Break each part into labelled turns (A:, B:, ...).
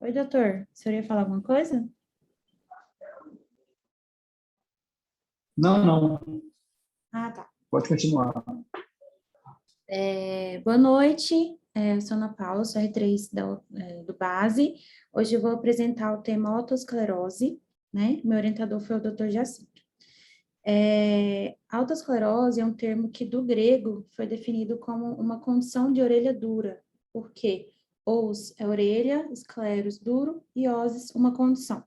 A: Oi, doutor. O senhor ia falar alguma coisa?
B: Não, não,
A: Ah, tá.
B: pode continuar.
A: Boa noite. Eu sou Ana Paula, sou R3 do Base. Hoje eu vou apresentar o tema autoesclerose, né? Meu orientador foi o doutor Jacinto. Autoesclerose é um termo que, do grego, foi definido como uma condição de orelha dura. Por quê? Os é orelha, escleros duro e osis, uma condição.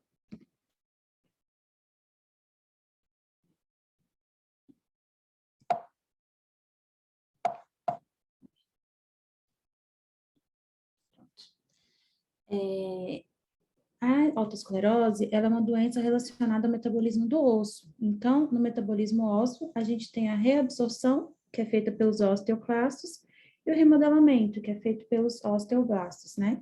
A: A autoesclerose, ela é uma doença relacionada ao metabolismo do osso. Então, no metabolismo ósseo, a gente tem a reabsorção, que é feita pelos osteoclastos, e o remodelamento, que é feito pelos osteoblastos, né?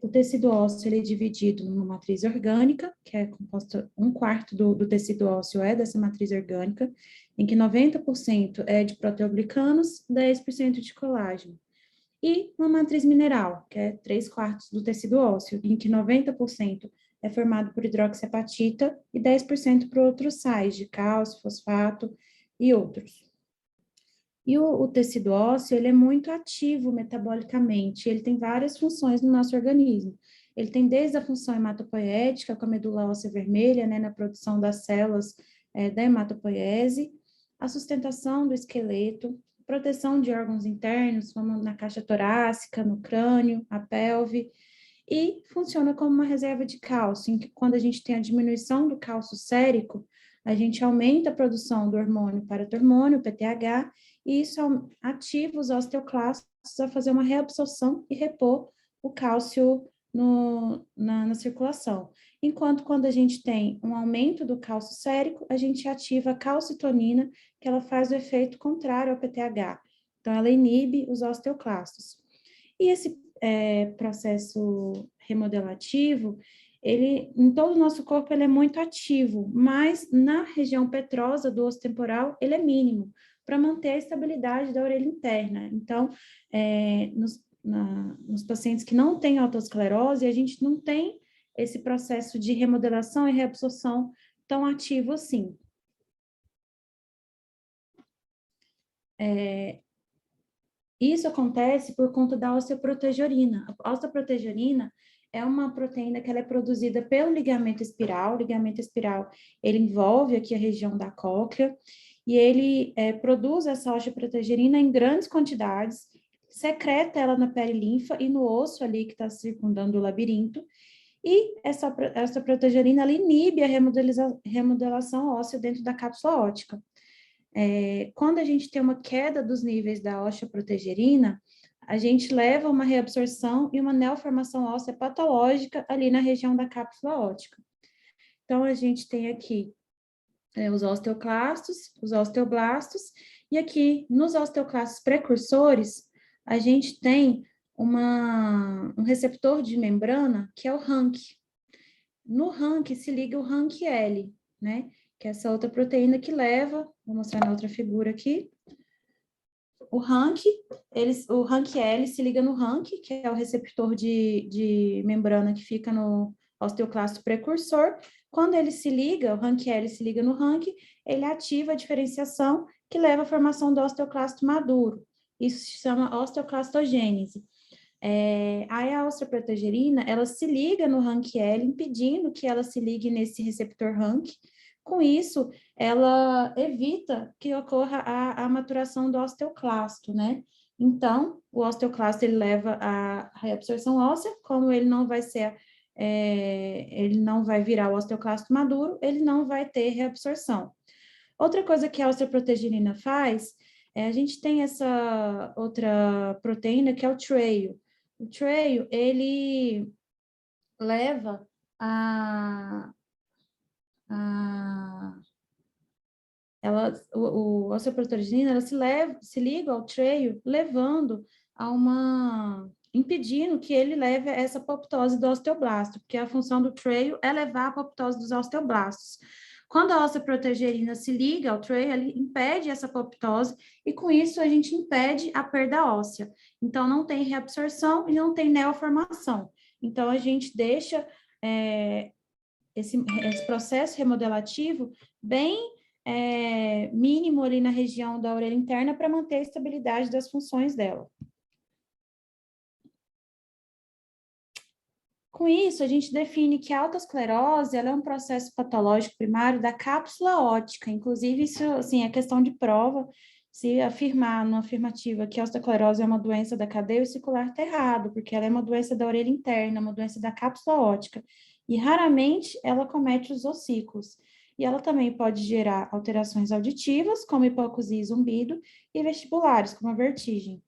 A: O tecido ósseo, ele é dividido numa matriz orgânica, que é composta, um quarto do tecido ósseo é dessa matriz orgânica, em que 90% é de proteoglicanos, 10% de colágeno. E uma matriz mineral, que é 3/4 do tecido ósseo, em que 90% é formado por hidroxiapatita e 10% por outros sais, de cálcio, fosfato e outros. E o tecido ósseo, ele é muito ativo metabolicamente, ele tem várias funções no nosso organismo. Ele tem desde a função hematopoética, com a medula óssea vermelha, né, na produção das células da hematopoiese, a sustentação do esqueleto, proteção de órgãos internos, como na caixa torácica, no crânio, a pelve, e funciona como uma reserva de cálcio, em que quando a gente tem a diminuição do cálcio sérico, a gente aumenta a produção do hormônio paratormônio, PTH, e isso ativa os osteoclastos a fazer uma reabsorção e repor o cálcio na circulação. Enquanto quando a gente tem um aumento do cálcio sérico, a gente ativa a calcitonina, que ela faz o efeito contrário ao PTH. Então, ela inibe os osteoclastos. E esse processo remodelativo, ele, em todo o nosso corpo, ele é muito ativo, mas na região petrosa do osso temporal, ele é mínimo, para manter a estabilidade da orelha interna. Então, nos pacientes que não têm autoesclerose, a gente não tem esse processo de remodelação e reabsorção tão ativo assim. Isso acontece por conta da osteoprotegerina. A osteoprotegerina é uma proteína que ela é produzida pelo ligamento espiral. O ligamento espiral, ele envolve aqui a região da cóclea, e ele produz essa osteoprotegerina em grandes quantidades, secreta ela na pele linfa e no osso ali que está circundando o labirinto, e essa protegerina, ela inibe a remodelação óssea dentro da cápsula óptica. Quando a gente tem uma queda dos níveis da osteoprotegerina, a gente leva uma reabsorção e uma neoformação óssea patológica ali na região da cápsula óptica. Então, a gente tem aqui os osteoclastos, os osteoblastos, e aqui nos osteoclastos precursores, a gente tem um receptor de membrana, que é o RANQ. No RANQ se liga o RANQ-L, né? Que é essa outra proteína que leva, vou mostrar na outra figura aqui, o RANQ-L se liga no RANQ, que é o receptor de membrana que fica no osteoclasto precursor. Quando ele se liga, o RANQ-L se liga no RANQ, ele ativa a diferenciação que leva à formação do osteoclasto maduro. Isso se chama osteoclastogênese. Aí a osteoprotegerina, ela se liga no RANQ-L, impedindo que ela se ligue nesse receptor RANQ. Com isso, ela evita que ocorra a maturação do osteoclasto, né? Então, o osteoclasto, ele leva à reabsorção óssea, como ele não vai ser, ele não vai virar o osteoclasto maduro, ele não vai ter reabsorção. Outra coisa que a osteoprotegerina faz, a gente tem essa outra proteína que é o TRAIL. O TRAIL, ele leva a o osteoprotegerina, ela se liga ao TRAIL, levando a impedindo que ele leve a essa apoptose do osteoblasto, porque a função do TRAIL é levar a apoptose dos osteoblastos. Quando a osteoprotegerina se liga ao TRAIL, ele impede essa apoptose, e com isso a gente impede a perda óssea. Então, não tem reabsorção e não tem neoformação. Então, a gente deixa esse processo remodelativo bem mínimo ali na região da orelha interna para manter a estabilidade das funções dela. Com isso, a gente define que a autoesclerose ela é um processo patológico primário da cápsula óptica. Inclusive, isso assim, é questão de prova. Se afirmar numa afirmativa que a osteoclerose é uma doença da cadeia vesicular, está errado, porque ela é uma doença da orelha interna, uma doença da cápsula óptica. E raramente ela comete os ossículos. E ela também pode gerar alterações auditivas, como hipoacusia e zumbido, e vestibulares, como a vertigem.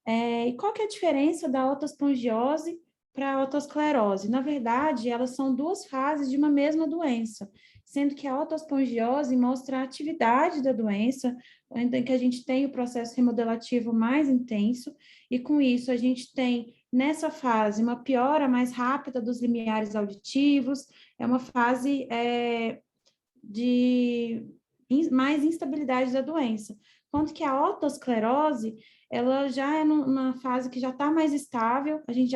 A: E qual que é a diferença da otospongiose para a otosclerose? Na verdade, elas são duas fases de uma mesma doença, sendo que a otospongiose mostra a atividade da doença, em que a gente tem o processo remodelativo mais intenso, e com isso a gente tem, nessa fase, uma piora mais rápida dos limiares auditivos, é uma fase de mais instabilidade da doença. Enquanto que a otosclerose, ela já é numa fase que já está mais estável, a gente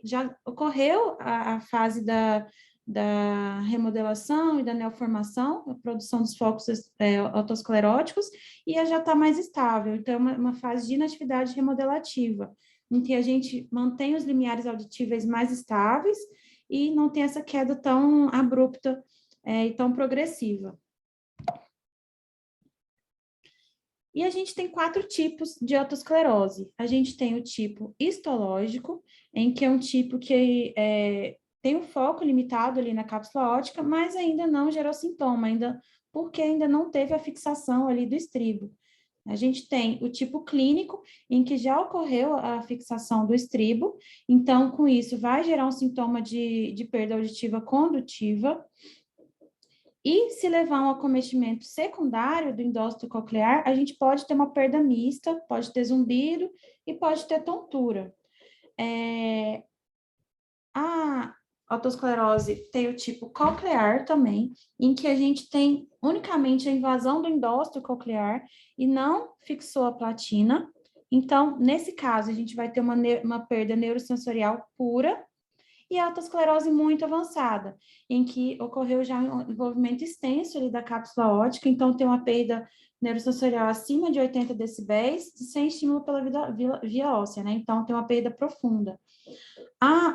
A: já ocorreu a fase da remodelação e da neoformação, a produção dos focos otoscleróticos, e já está mais estável. Então, é uma fase de inatividade remodelativa, em que a gente mantém os limiares auditíveis mais estáveis e não tem essa queda tão abrupta e tão progressiva. E a gente tem 4 tipos de otosclerose. A gente tem o tipo histológico, em que é um tipo que tem um foco limitado ali na cápsula óptica, mas ainda não gerou sintoma, porque ainda não teve a fixação ali do estribo. A gente tem o tipo clínico, em que já ocorreu a fixação do estribo, então, com isso, vai gerar um sintoma de perda auditiva condutiva. E se levar um acometimento secundário do endósteo coclear, a gente pode ter uma perda mista, pode ter zumbido e pode ter tontura. A otosclerose tem o tipo coclear também, em que a gente tem unicamente a invasão do endósteo coclear e não fixou a platina. Então, nesse caso, a gente vai ter uma perda neurosensorial pura, e a otosclerose muito avançada, em que ocorreu já um envolvimento extenso ali da cápsula óptica, então tem uma perda neurosensorial acima de 80 decibéis, sem estímulo pela via óssea, né? Então tem uma perda profunda.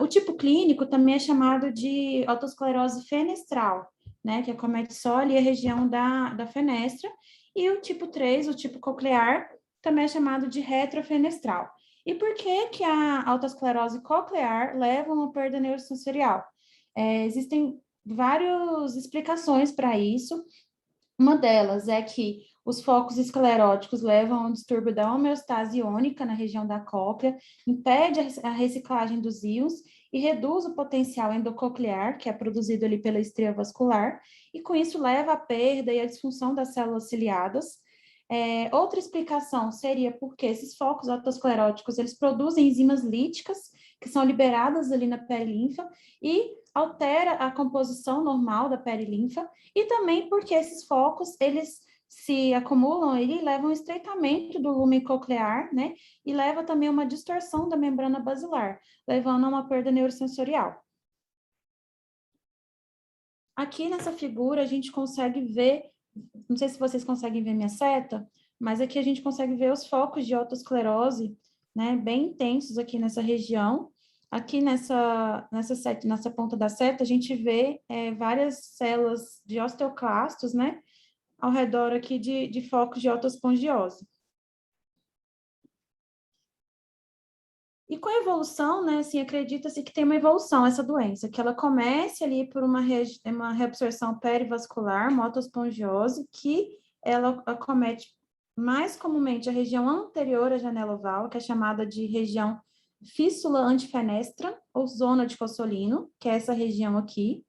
A: O tipo clínico também é chamado de otosclerose fenestral, né? Que acomete só ali a região da fenestra, e o tipo 3, o tipo coclear, também é chamado de retrofenestral. E por que que a otosclerose coclear leva a uma perda neurosensorial? Existem várias explicações para isso. Uma delas é que os focos escleróticos levam a um distúrbio da homeostase iônica na região da cóclea, impede a reciclagem dos íons e reduz o potencial endococlear, que é produzido ali pela estria vascular, e com isso leva à perda e à disfunção das células ciliadas. Outra explicação seria porque esses focos otoscleróticos, eles produzem enzimas líticas, que são liberadas ali na perilinfa, e altera a composição normal da perilinfa, e também porque esses focos, eles se acumulam e levam ao estreitamento do lumen coclear, né, e leva também a uma distorção da membrana basilar, levando a uma perda neurosensorial. Aqui nessa figura a gente consegue ver, não sei se vocês conseguem ver minha seta, mas aqui a gente consegue ver os focos de otosclerose, né, bem intensos aqui nessa região. Aqui nessa ponta da seta, a gente vê várias células de osteoclastos, né, ao redor aqui de focos de otospongiose. E com a evolução, né, assim, acredita-se que tem uma evolução essa doença, que ela comece ali por uma reabsorção perivascular, uma otospongiose, que ela acomete mais comumente a região anterior à janela oval, que é chamada de região fístula antifenestra, ou zona de Cossolino, que é essa região aqui,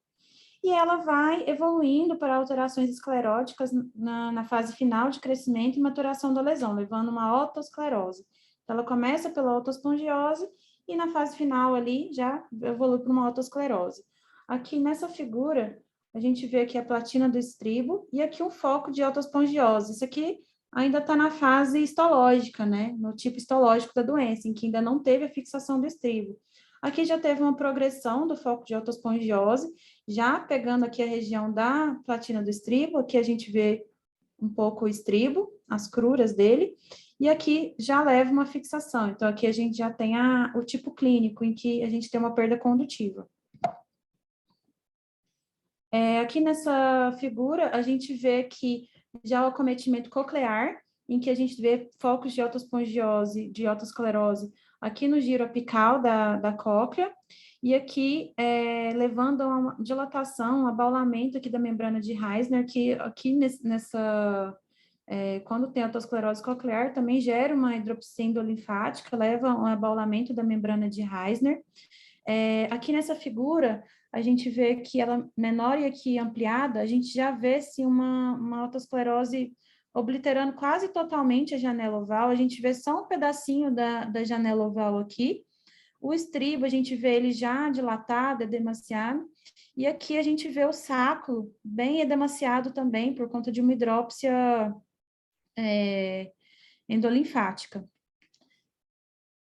A: e ela vai evoluindo para alterações escleróticas na fase final de crescimento e maturação da lesão, levando uma otosclerose. Então, ela começa pela otospongiose e na fase final ali já evolui para uma otosclerose. Aqui nessa figura, a gente vê aqui a platina do estribo e aqui um foco de otospongiose. Isso aqui ainda está na fase histológica, né? No tipo histológico da doença, em que ainda não teve a fixação do estribo. Aqui já teve uma progressão do foco de otospongiose, já pegando aqui a região da platina do estribo, aqui a gente vê um pouco o estribo, as cruras dele, e aqui já leva uma fixação. Então, aqui a gente já tem o tipo clínico, em que a gente tem uma perda condutiva. Aqui nessa figura, a gente vê que já o acometimento coclear, em que a gente vê focos de otospongiose, de otosclerose, aqui no giro apical da cóclea, e aqui levando a uma dilatação, um abaulamento aqui da membrana de Reisner, que aqui quando tem otosclerose coclear, também gera uma hidropsia endolinfática, leva a um abaulamento da membrana de Reisner. Aqui nessa figura, a gente vê que ela menor e aqui ampliada, a gente já vê se uma otosclerose obliterando quase totalmente a janela oval, a gente vê só um pedacinho da janela oval aqui. O estribo, a gente vê ele já dilatado, edemaciado, e aqui a gente vê o sacro bem edemaciado também, por conta de uma hidrópsia endolinfática.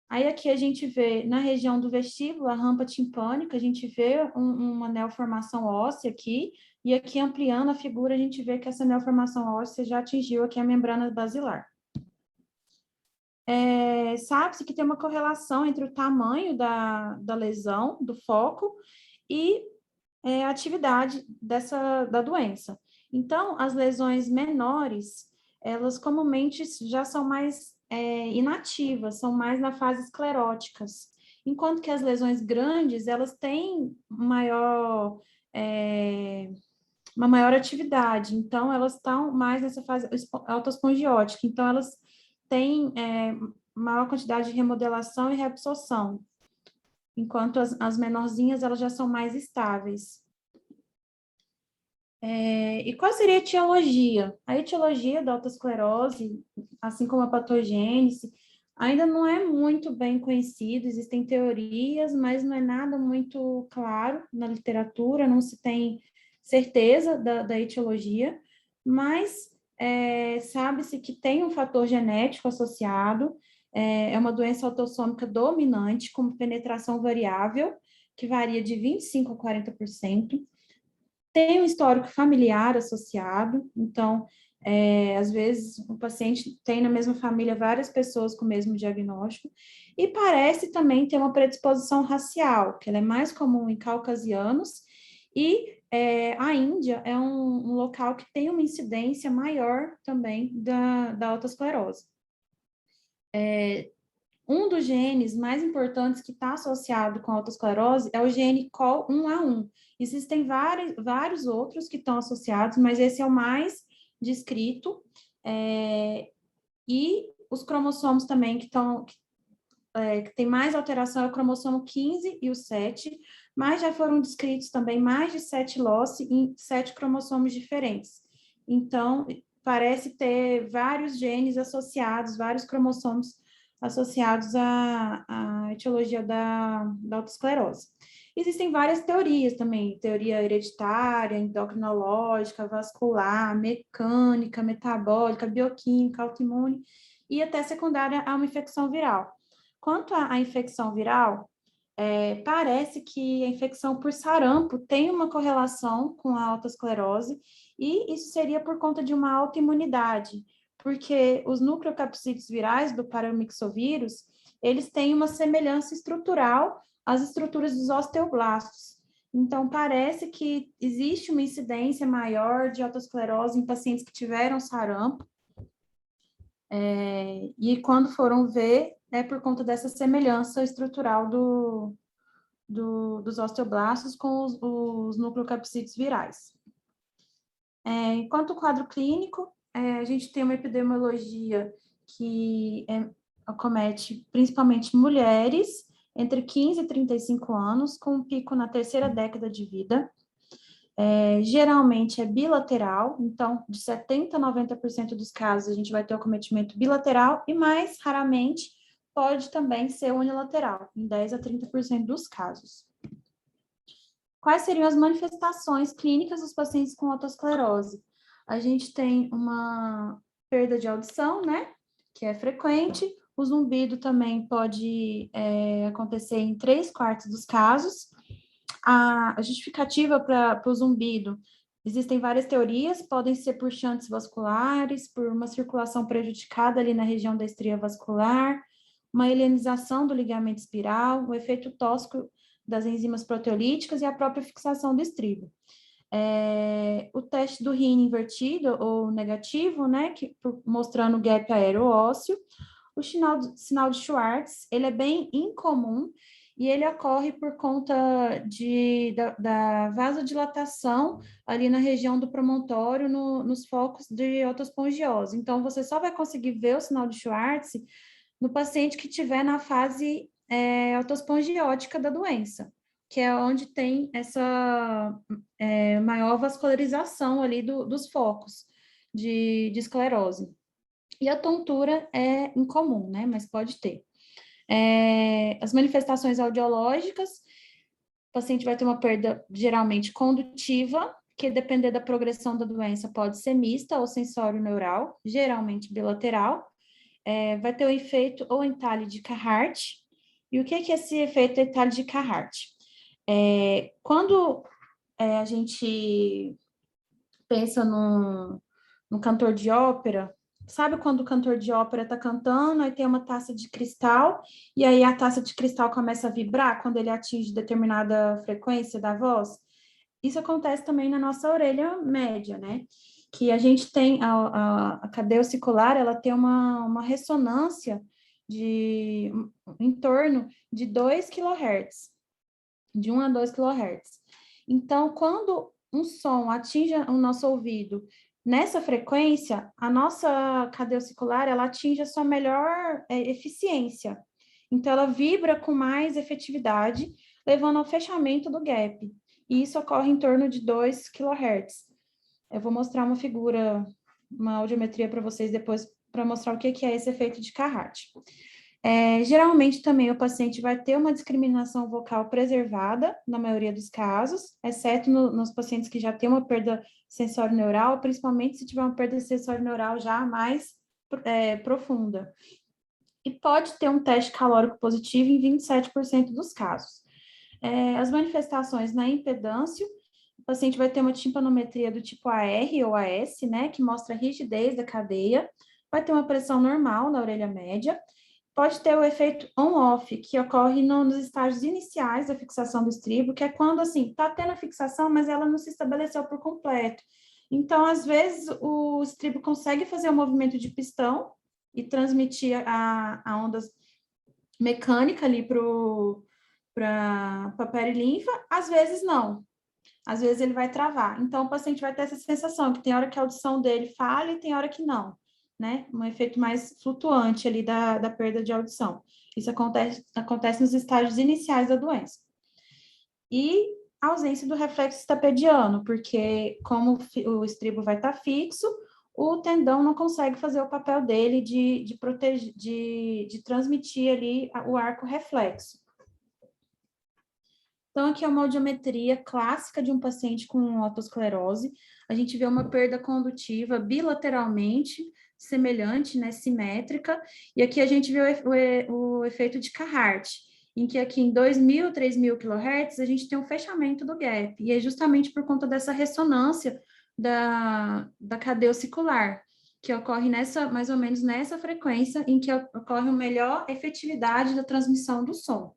A: Aí aqui a gente vê, na região do vestíbulo, a rampa timpânica, a gente vê uma neoformação óssea aqui, e aqui ampliando a figura, a gente vê que essa neoformação óssea já atingiu aqui a membrana basilar. Sabe-se que tem uma correlação entre o tamanho da lesão, do foco, e a atividade da doença. Então, as lesões menores, elas comumente já são mais inativas, são mais na fase escleróticas, enquanto que as lesões grandes, elas têm uma maior atividade, então elas estão mais nessa fase autoespongiótica, então elas têm maior quantidade de remodelação e reabsorção, enquanto as menorzinhas, elas já são mais estáveis. E qual seria a etiologia? A etiologia da autoesclerose, assim como a patogênese, ainda não é muito bem conhecido, existem teorias, mas não é nada muito claro na literatura, não se tem certeza da etiologia, mas sabe-se que tem um fator genético associado, é uma doença autossômica dominante, com penetração variável, que varia de 25% a 40%, tem um histórico familiar associado, então, às vezes, o paciente tem na mesma família várias pessoas com o mesmo diagnóstico, e parece também ter uma predisposição racial, que ela é mais comum em caucasianos, e a Índia é um local que tem uma incidência maior também da autoesclerose. Um dos genes mais importantes que está associado com a autoesclerose é o gene COL1A1. Existem vários outros que estão associados, mas esse é o mais descrito. E os cromossomos também que tem mais alteração é o cromossomo 15 e o 7, mas já foram descritos também mais de 7 loci em 7 cromossomos diferentes. Então, parece ter vários genes associados, vários cromossomos associados à etiologia da autoesclerose. Existem várias teorias também, teoria hereditária, endocrinológica, vascular, mecânica, metabólica, bioquímica, autoimune, e até secundária a uma infecção viral. Quanto à infecção viral, parece que a infecção por sarampo tem uma correlação com a autoesclerose, e isso seria por conta de uma autoimunidade, porque os nucleocapsídeos virais do paramyxovírus, eles têm uma semelhança estrutural às estruturas dos osteoblastos. Então, parece que existe uma incidência maior de autoesclerose em pacientes que tiveram sarampo, e quando foram ver, é por conta dessa semelhança estrutural dos osteoblastos com os nucleocapsídeos virais. Enquanto o quadro clínico, a gente tem uma epidemiologia que acomete principalmente mulheres entre 15 e 35 anos, com um pico na terceira década de vida. Geralmente é bilateral, então de 70% a 90% dos casos a gente vai ter o acometimento bilateral, e mais raramente pode também ser unilateral, em 10% a 30% dos casos. Quais seriam as manifestações clínicas dos pacientes com autoesclerose? A gente tem uma perda de audição, né, que é frequente, O zumbido também pode acontecer em 3/4 dos casos. A justificativa para o zumbido, existem várias teorias, podem ser por shunts vasculares, por uma circulação prejudicada ali na região da estria vascular, uma helenização do ligamento espiral, o efeito tóxico das enzimas proteolíticas e a própria fixação do estribo. O teste do rim invertido ou negativo, né, mostrando o gap aero-ósseo. O sinal de Schwartz, ele é bem incomum e ele ocorre por conta da vasodilatação ali na região do promontório, nos focos de otospongiose. Então, você só vai conseguir ver o sinal de Schwartz no paciente que estiver na fase otospongiótica da doença, que é onde tem essa maior vascularização ali dos focos de esclerose. E a tontura é incomum, né? Mas pode ter. As manifestações audiológicas, o paciente vai ter uma perda geralmente condutiva, que depender da progressão da doença pode ser mista ou sensório-neural, geralmente bilateral. Vai ter o efeito ou entalhe de Carhart. E o que é esse efeito entalhe de Carhart? Quando a gente pensa no cantor de ópera, sabe quando o cantor de ópera está cantando, aí tem uma taça de cristal, e aí a taça de cristal começa a vibrar quando ele atinge determinada frequência da voz? Isso acontece também na nossa orelha média, né? Que a gente tem, a cadeia ossicular, ela tem uma ressonância em torno de 2 kHz, de 1 a 2 kHz. Então, quando um som atinge o nosso ouvido nessa frequência, a nossa cadeia ossicular, ela atinge a sua melhor eficiência. Então, ela vibra com mais efetividade, levando ao fechamento do gap. E isso ocorre em torno de 2 kHz. Eu vou mostrar uma figura, uma audiometria para vocês depois, para mostrar o que é esse efeito de Carhart. Geralmente também o paciente vai ter uma discriminação vocal preservada, na maioria dos casos, exceto nos pacientes que já têm uma perda sensório-neural, principalmente se tiver uma perda sensório-neural já mais profunda. E pode ter um teste calórico positivo em 27% dos casos. As manifestações na impedância, o paciente vai ter uma timpanometria do tipo AR ou AS, né, que mostra a rigidez da cadeia, vai ter uma pressão normal na orelha média, pode ter o efeito on-off, que ocorre nos estágios iniciais da fixação do estribo, que é quando, assim, está tendo a fixação, mas ela não se estabeleceu por completo. Então, às vezes, o estribo consegue fazer o movimento de pistão e transmitir a onda mecânica ali para a perilinfa, às vezes não. Às vezes ele vai travar. Então, o paciente vai ter essa sensação, que tem hora que a audição dele falha e tem hora que não, né? Um efeito mais flutuante ali da perda de audição. Isso acontece nos estágios iniciais da doença. E a ausência do reflexo estapediano, porque como o estribo vai estar fixo, o tendão não consegue fazer o papel dele de proteger, de transmitir ali o arco reflexo. Então, aqui é uma audiometria clássica de um paciente com otosclerose. A gente vê uma perda condutiva bilateralmente semelhante, né, simétrica, e aqui a gente vê o efeito de Carhart, em que aqui em 2.000, 3.000 kHz, a gente tem um fechamento do gap, e é justamente por conta dessa ressonância da cadeia ossicular, que ocorre mais ou menos nessa frequência em que ocorre uma melhor efetividade da transmissão do som.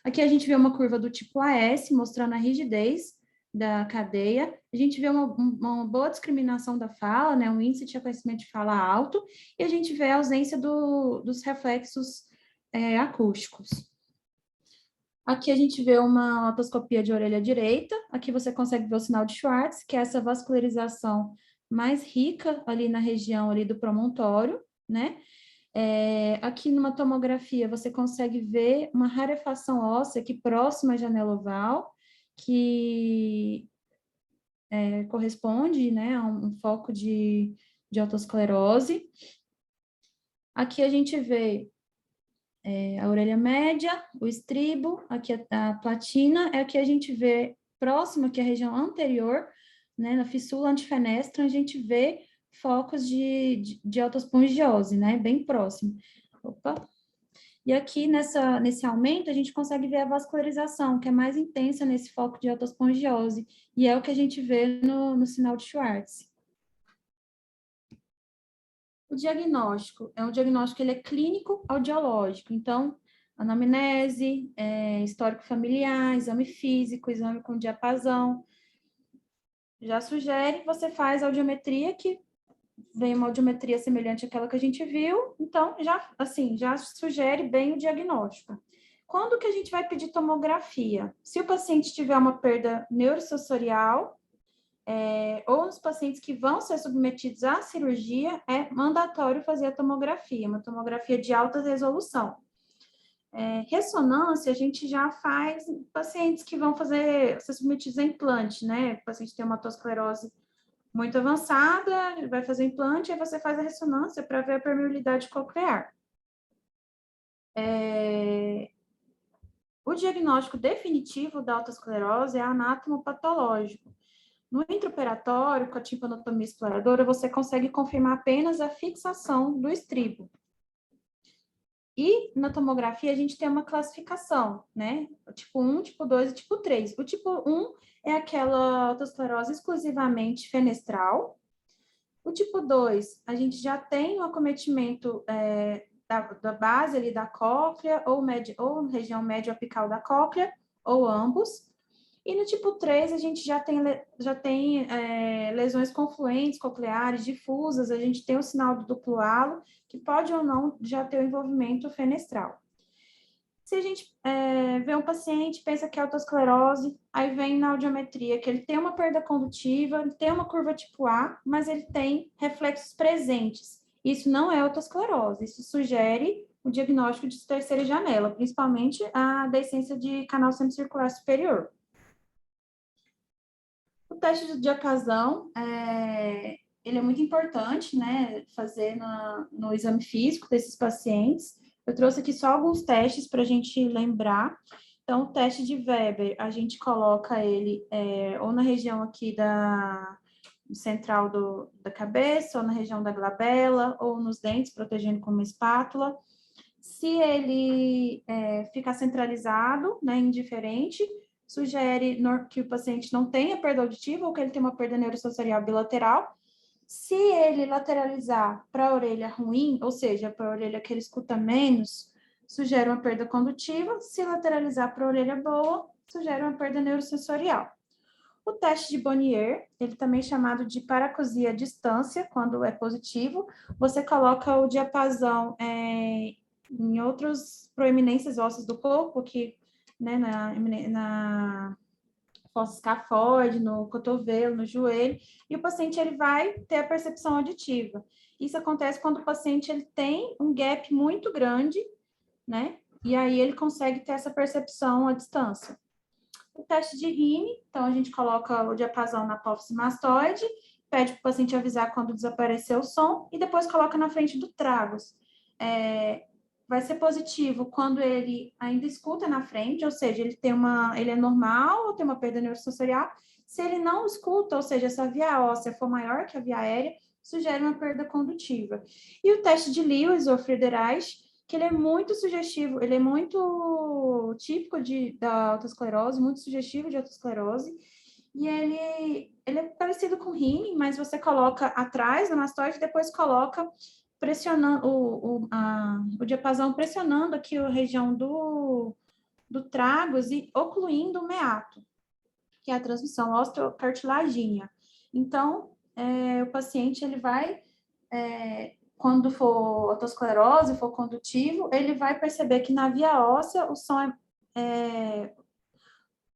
A: Aqui a gente vê uma curva do tipo AS, mostrando a rigidez da cadeia. A gente vê uma boa discriminação da fala, né? Um índice de reconhecimento de fala alto, e a gente vê a ausência dos reflexos acústicos. Aqui a gente vê uma otoscopia de orelha direita. Aqui você consegue ver o sinal de Schwartz, que é essa vascularização mais rica ali na região ali do promontório, né? Aqui numa tomografia você consegue ver uma rarefação óssea aqui próxima à janela oval, que corresponde, né, a um foco de otosclerose. Aqui a gente vê a orelha média, o estribo, aqui a platina, aqui a gente vê próximo, aqui a região anterior, né, na fissura antifenestra, a gente vê focos de otospongiose, né, bem próximo. Opa! E aqui, nesse aumento, a gente consegue ver a vascularização, que é mais intensa nesse foco de autoespongiose, e é o que a gente vê no sinal de Schwartz. O diagnóstico é um diagnóstico, ele é clínico audiológico, então, anamnese, histórico familiar, exame físico, exame com diapasão, já sugere, você faz audiometria, que vem uma audiometria semelhante àquela que a gente viu, então, já sugere bem o diagnóstico. Quando que a gente vai pedir tomografia? Se o paciente tiver uma perda neurosensorial, ou nos pacientes que vão ser submetidos à cirurgia, é mandatório fazer a tomografia, uma tomografia de alta resolução. Ressonância, a gente já faz em pacientes que vão ser submetidos a implante, né? O paciente tem uma otosclerose muito avançada, vai fazer implante, aí você faz a ressonância para ver a permeabilidade coclear. O diagnóstico definitivo da otosclerose é anatomopatológico. No intraoperatório, com a timpanotomia exploradora, você consegue confirmar apenas a fixação do estribo. E na tomografia a gente tem uma classificação, né? O tipo 1, tipo 2 e tipo 3. O tipo 1 é aquela otosclerose exclusivamente fenestral. O tipo 2, a gente já tem o acometimento da base ali da cóclea, ou região médio apical da cóclea, ou ambos. E no tipo 3, a gente já tem lesões confluentes, cocleares, difusas, a gente tem o sinal do duplo halo, que pode ou não já ter o envolvimento fenestral. Se a gente vê um paciente, pensa que é autoesclerose, aí vem na audiometria que ele tem uma perda condutiva, ele tem uma curva tipo A, mas ele tem reflexos presentes. Isso não é autoesclerose, isso sugere o diagnóstico de terceira janela, principalmente a deiscência de canal semicircular superior. O teste de diapasão, ele é muito importante, né, fazer no exame físico desses pacientes. Eu trouxe aqui só alguns testes para a gente lembrar. Então, o teste de Weber, a gente coloca ele ou na região aqui central da cabeça, ou na região da glabela, ou nos dentes, protegendo com uma espátula. Se ele ficar centralizado, né, indiferente, sugere que o paciente não tenha perda auditiva ou que ele tenha uma perda neurosensorial bilateral. Se ele lateralizar para a orelha ruim, ou seja, para a orelha que ele escuta menos, sugere uma perda condutiva. Se lateralizar para a orelha boa, sugere uma perda neurosensorial. O teste de Bonnier, ele também é chamado de paracusia à distância, quando é positivo, você coloca o diapasão em outras proeminências ósseas do corpo, que, né, na fossa escafoide, no cotovelo, no joelho, e o paciente ele vai ter a percepção auditiva. Isso acontece quando o paciente ele tem um gap muito grande, né? E aí ele consegue ter essa percepção à distância. O teste de Rini, então a gente coloca o diapasão na apófise mastoide, pede para o paciente avisar quando desapareceu o som e depois coloca na frente do tragus. Vai ser positivo quando ele ainda escuta na frente, ou seja, ele é normal ou tem uma perda neurosensorial. Se ele não escuta, ou seja, se a via óssea for maior que a via aérea, sugere uma perda condutiva. E o teste de Lewis ou Friedreich, que ele é muito sugestivo, ele é muito típico da autoesclerose, muito sugestivo de autoesclerose, e ele é parecido com o Rini, mas você coloca atrás da mastoide e depois coloca pressionando o diapasão pressionando aqui a região do tragus e ocluindo o meato, que é a transmissão osteocartilagínea. Então, o paciente ele vai quando for otosclerose, for condutivo, ele vai perceber que na via óssea o som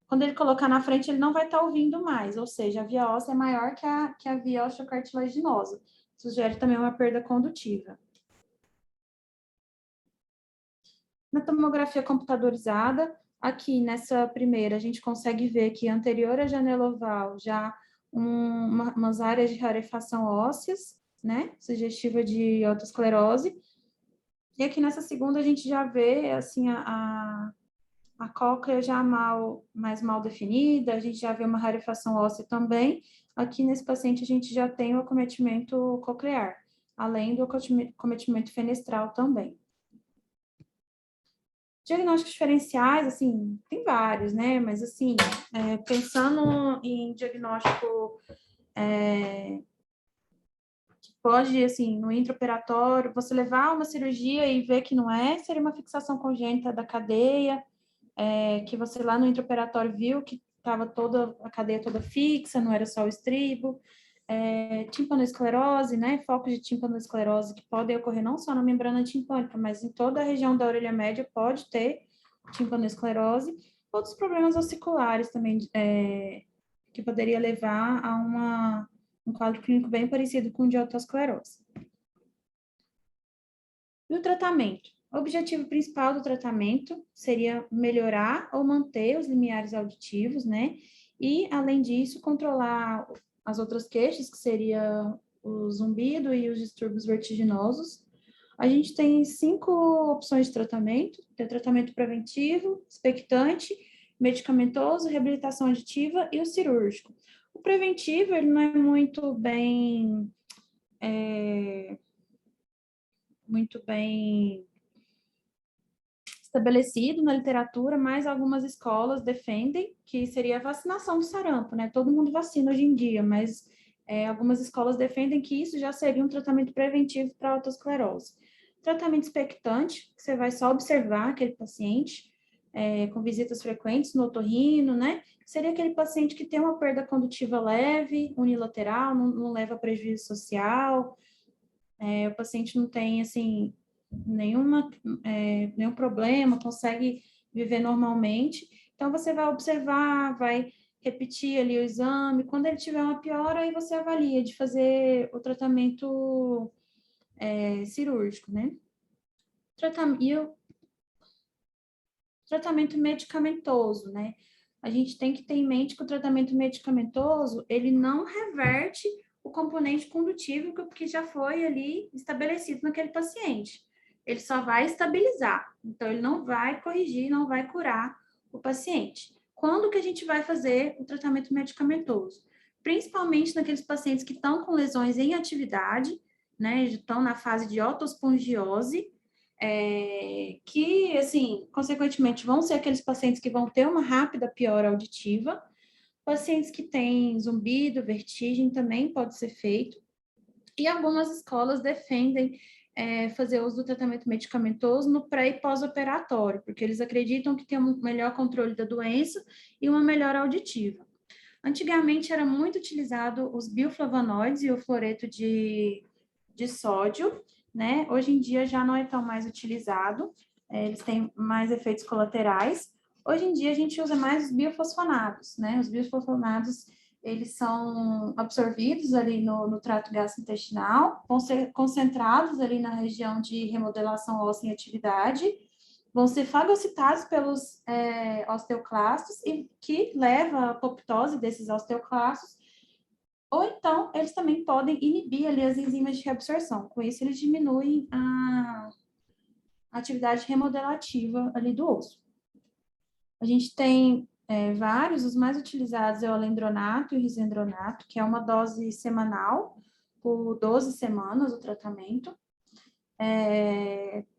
A: quando ele colocar na frente, ele não vai estar ouvindo mais, ou seja, a via óssea é maior que a via osteocartilaginosa. Sugere também uma perda condutiva. Na tomografia computadorizada, aqui nessa primeira, a gente consegue ver que anterior à janela oval já umas áreas de rarefação ósseas, né, sugestiva de otosclerose. E aqui nessa segunda a gente já vê, assim, a cóclea já mais mal definida, a gente já vê uma rarefação óssea também. Aqui nesse paciente a gente já tem o acometimento coclear, além do acometimento fenestral também. Diagnósticos diferenciais, assim, tem vários, né? Mas, assim, pensando em diagnóstico pode, assim, no intraoperatório, você levar uma cirurgia e ver que não é, seria uma fixação congênita da cadeia, que você lá no intraoperatório viu que estava toda a cadeia toda fixa, não era só o estribo, timpanoesclerose, né, focos de timpanoesclerose que podem ocorrer não só na membrana timpânica, mas em toda a região da orelha média pode ter timpanoesclerose, outros problemas ossiculares também, que poderia levar a um quadro clínico bem parecido com o de otosclerose. E o tratamento? O objetivo principal do tratamento seria melhorar ou manter os limiares auditivos, né? E, além disso, controlar as outras queixas, que seria o zumbido e os distúrbios vertiginosos. A gente tem 5 opções de tratamento: tem o tratamento preventivo, expectante, medicamentoso, reabilitação aditiva e o cirúrgico. O preventivo, ele não é muito bem estabelecido na literatura, mas algumas escolas defendem que seria a vacinação do sarampo, né? Todo mundo vacina hoje em dia, mas algumas escolas defendem que isso já seria um tratamento preventivo para a otosclerose. Tratamento expectante, que você vai só observar aquele paciente com visitas frequentes no otorrino, né? Seria aquele paciente que tem uma perda condutiva leve, unilateral, não leva prejuízo social, o paciente não tem, assim, nenhum problema, consegue viver normalmente. Então, você vai observar, vai repetir ali o exame. Quando ele tiver uma piora, aí você avalia de fazer o tratamento cirúrgico, né? E o tratamento medicamentoso, né? A gente tem que ter em mente que o tratamento medicamentoso, ele não reverte o componente condutivo que já foi ali estabelecido naquele paciente. Ele só vai estabilizar. Então, ele não vai corrigir, não vai curar o paciente. Quando que a gente vai fazer o tratamento medicamentoso? Principalmente naqueles pacientes que estão com lesões em atividade, né? Estão na fase de otospongiose, que, assim, consequentemente, vão ser aqueles pacientes que vão ter uma rápida piora auditiva. Pacientes que têm zumbido, vertigem também pode ser feito. E algumas escolas defendem fazer uso do tratamento medicamentoso no pré e pós-operatório, porque eles acreditam que tem um melhor controle da doença e uma melhora auditiva. Antigamente era muito utilizado os bioflavonoides e o fluoreto de sódio, né? Hoje em dia já não é tão mais utilizado, eles têm mais efeitos colaterais. Hoje em dia a gente usa mais os biofosfonados, né? Os biofosfonados, eles são absorvidos ali no trato gastrointestinal, vão ser concentrados ali na região de remodelação óssea em atividade, vão ser fagocitados pelos osteoclastos, e que leva à apoptose desses osteoclastos, ou então, eles também podem inibir ali as enzimas de reabsorção. Com isso, eles diminuem a atividade remodelativa ali do osso. A gente tem vários, os mais utilizados é o alendronato e o risendronato, que é uma dose semanal, por 12 semanas o tratamento.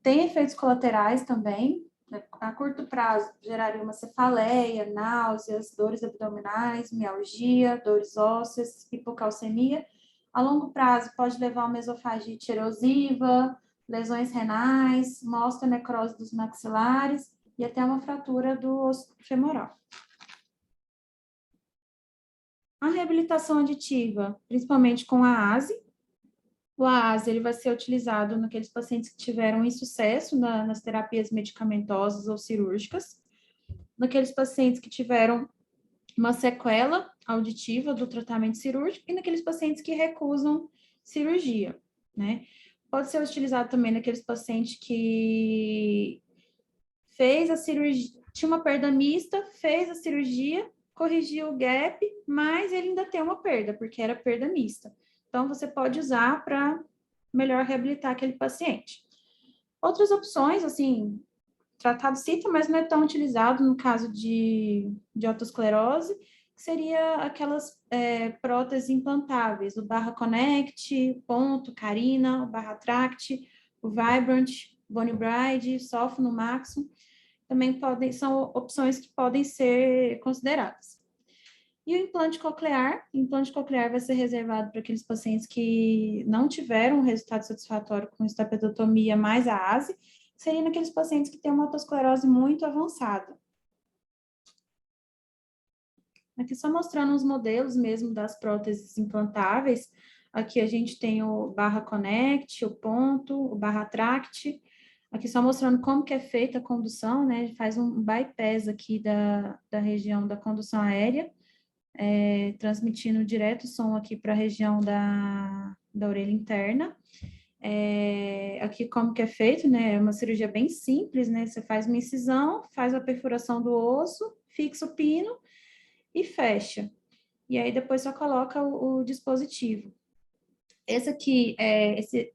A: Tem efeitos colaterais também, né? A curto prazo geraria uma cefaleia, náuseas, dores abdominais, mialgia, dores ósseas, hipocalcemia. A longo prazo pode levar a uma esofagite erosiva, lesões renais, uma osteonecrose dos maxilares e até uma fratura do osso femoral. A reabilitação aditiva, principalmente com a ASE. O AAS, ele vai ser utilizado naqueles pacientes que tiveram insucesso nas terapias medicamentosas ou cirúrgicas, naqueles pacientes que tiveram uma sequela auditiva do tratamento cirúrgico e naqueles pacientes que recusam cirurgia, né? Pode ser utilizado também naqueles pacientes que fez a cirurgia, tinha uma perda mista, fez a cirurgia, corrigiu o gap, mas ele ainda tem uma perda, porque era perda mista. Então, você pode usar para melhor reabilitar aquele paciente. Outras opções, assim, tratado cita, mas não é tão utilizado no caso de otosclerose, que seria aquelas próteses implantáveis, o Barra Connect, Ponto, Carina, o Barra Tract, o Vibrant, Bone Bride, Sofno, Maxo, também são opções que podem ser consideradas. E o implante coclear vai ser reservado para aqueles pacientes que não tiveram um resultado satisfatório com estapedotomia mais a ASE, seria naqueles pacientes que têm uma otosclerose muito avançada. Aqui só mostrando os modelos mesmo das próteses implantáveis. Aqui a gente tem o barra connect, o ponto, o barra tract. Aqui só mostrando como que é feita a condução, né? Faz um bypass aqui da região da condução aérea, transmitindo direto o som aqui para a região da orelha interna. Aqui como que é feito, né? É uma cirurgia bem simples, né? Você faz uma incisão, faz a perfuração do osso, fixa o pino e fecha. E aí depois só coloca o dispositivo. Esse aqui,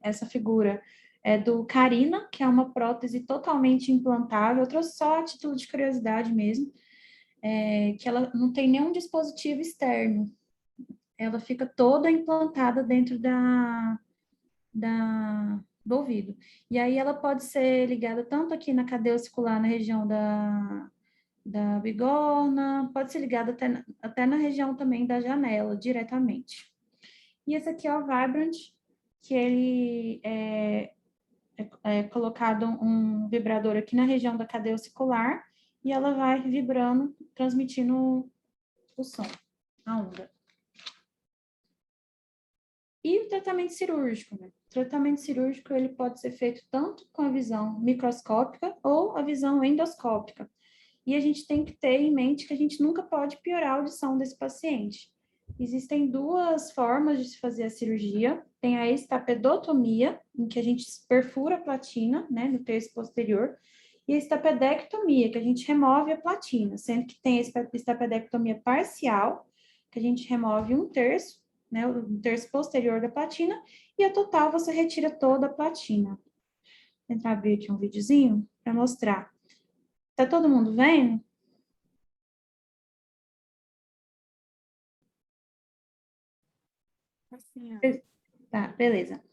A: essa figura é do Carina, que é uma prótese totalmente implantável. Eu trouxe só a título de curiosidade mesmo, que ela não tem nenhum dispositivo externo. Ela fica toda implantada dentro do ouvido. E aí ela pode ser ligada tanto aqui na cadeia ossicular, na região da bigorna, pode ser ligada até na região também da janela, diretamente. E esse aqui é o Vibrant, que ele é colocado um vibrador aqui na região da cadeia ossicular, e ela vai vibrando, transmitindo o som, a onda. E o tratamento cirúrgico, né? O tratamento cirúrgico, ele pode ser feito tanto com a visão microscópica ou a visão endoscópica. E a gente tem que ter em mente que a gente nunca pode piorar a audição desse paciente. Existem duas formas de se fazer a cirurgia. Tem a estapedotomia, em que a gente perfura a platina, né, no terço posterior, e a estapedectomia, que a gente remove a platina, sendo que tem a estapedectomia parcial, que a gente remove um terço, né, o terço posterior da platina, e a total você retira toda a platina. Vou tentar abrir aqui um videozinho para mostrar. Tá todo mundo vendo?
C: Assim, ó.
A: Tá, beleza.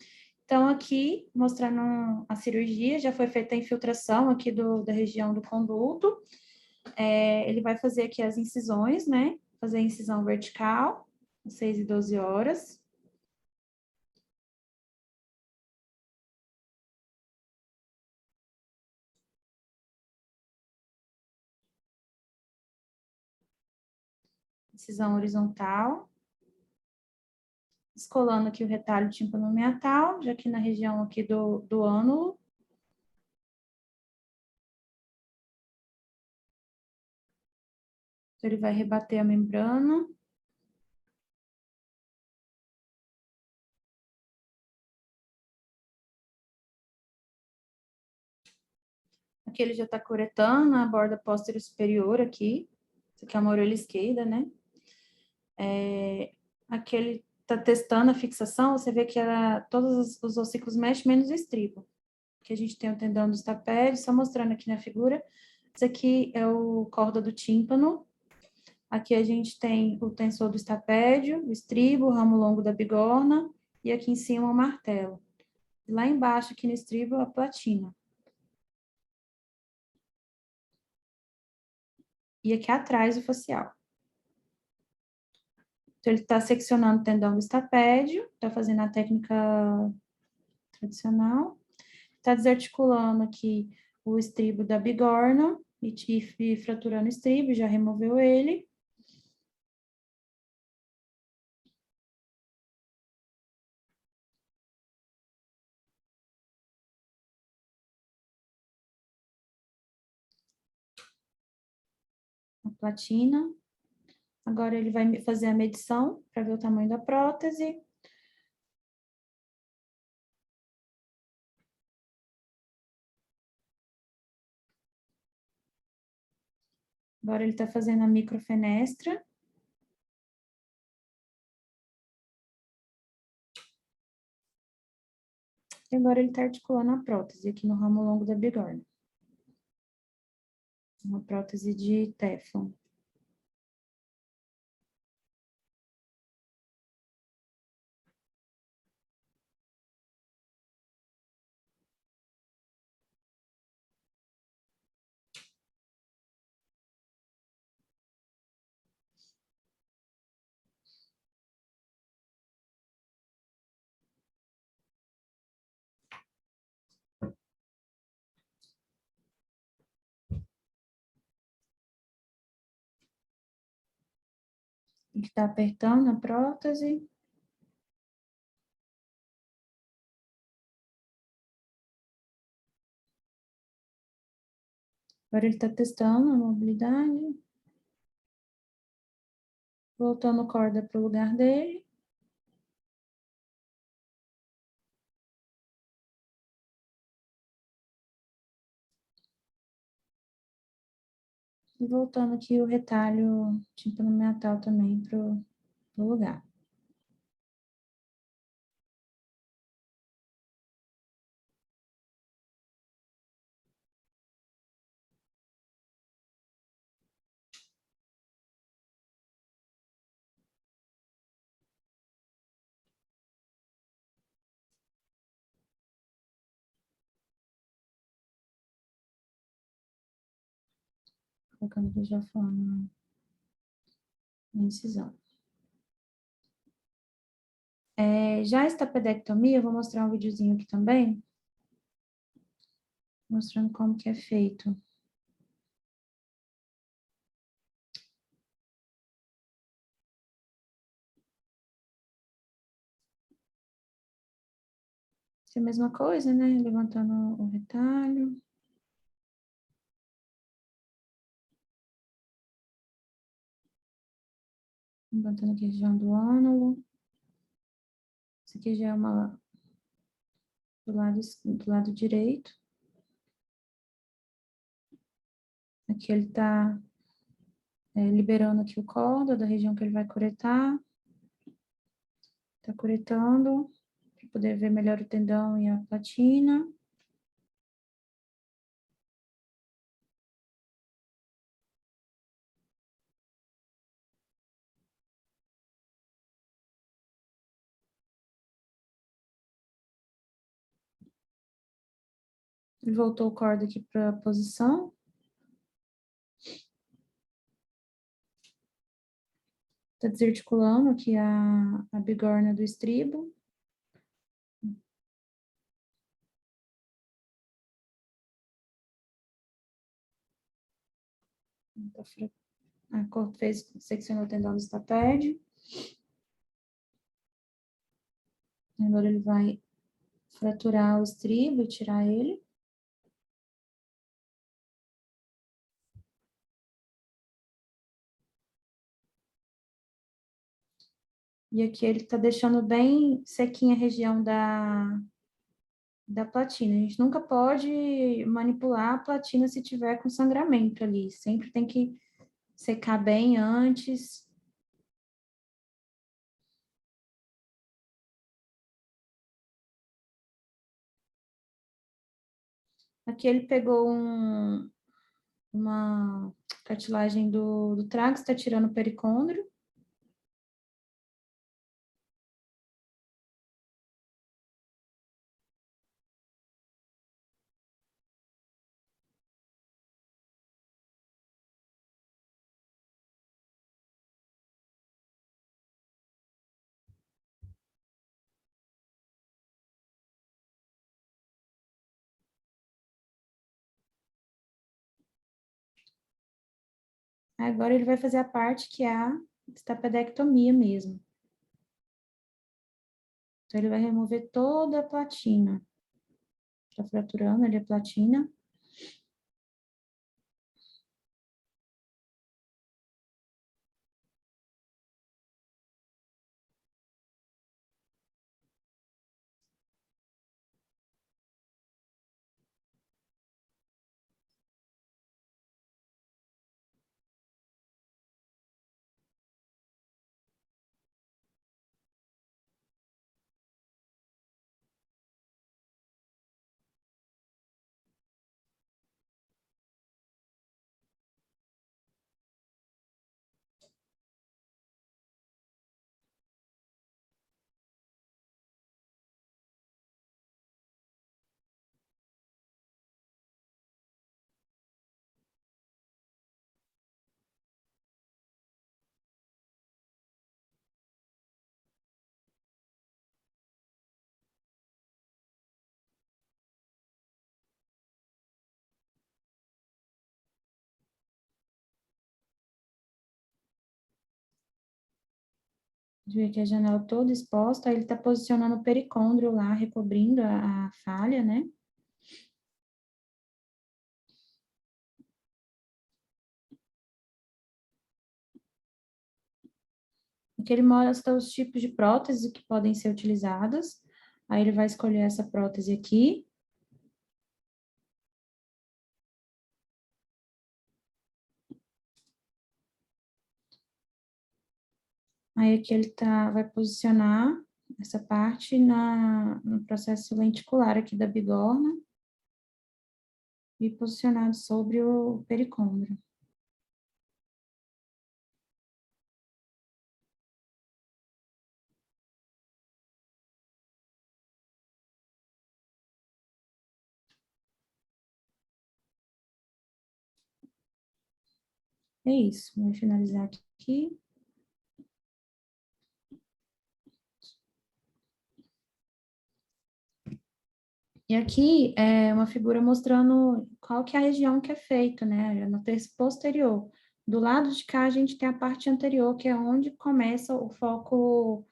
A: Então, aqui, mostrando a cirurgia, já foi feita a infiltração aqui da região do conduto. Ele vai fazer aqui as incisões, né? Fazer a incisão vertical, às 6 e 12 horas. Incisão horizontal. Descolando aqui o retalho tímpano-meatal, já aqui na região aqui do ânulo. Então, ele vai rebater a membrana. Aqui ele já está curetando a borda posterior superior aqui. Isso aqui é uma orelha esquerda, né? Aqui ele está testando a fixação, você vê que todos os ossículos mexem, menos o estribo. Aqui a gente tem o tendão do estapédio, só mostrando aqui na figura. Esse aqui é o corda do tímpano. Aqui a gente tem o tensor do estapédio, o estribo, o ramo longo da bigorna, e aqui em cima o martelo. E lá embaixo, aqui no estribo, a platina. E aqui atrás o facial. Então, ele está seccionando o tendão do estapédio, está fazendo a técnica tradicional. Está desarticulando aqui o estribo da bigorna e fraturando o estribo, já removeu ele. A platina. Agora ele vai fazer a medição para ver o tamanho da prótese. Agora ele está fazendo a microfenestra. E agora ele está articulando a prótese aqui no ramo longo da bigorna. Uma prótese de Teflon. que está apertando a prótese. Agora ele está testando a mobilidade. Voltando a corda para o lugar dele. E voltando aqui o retalho timpanomeatal também para o lugar. Colocando aqui já forma na incisão. Já a estapedectomia, eu vou mostrar um videozinho aqui também, mostrando como que é feito. É a mesma coisa, né? Levantando o retalho. Levantando aqui a região do ânulo. Isso aqui já é uma do lado direito. Aqui ele está liberando aqui o córda da região que ele vai curetar. Está curetando, para poder ver melhor o tendão e a platina. Ele voltou o corda aqui para a posição. Está desarticulando aqui a bigorna do estribo. Seccionou o tendão do estapédio. Agora ele vai fraturar o estribo e tirar ele. E aqui ele está deixando bem sequinha a região da platina. A gente nunca pode manipular a platina se tiver com sangramento ali. Sempre tem que secar bem antes. Aqui ele pegou uma cartilagem do trago, está tirando o pericôndrio. Agora ele vai fazer a parte que é a estapedectomia mesmo. Então ele vai remover toda a platina. Está fraturando ali a platina. Ver que a janela toda exposta, aí ele está posicionando o pericôndrio lá, recobrindo a falha, né? Aqui ele mostra os tipos de prótese que podem ser utilizadas. Aí ele vai escolher essa prótese aqui. Aí aqui ele vai posicionar essa parte no processo lenticular aqui da bigorna e posicionado sobre o pericôndrio. É isso, vou finalizar aqui. E aqui é uma figura mostrando qual que é a região que é feito, né? No terço posterior. Do lado de cá, a gente tem a parte anterior, que é onde começa o foco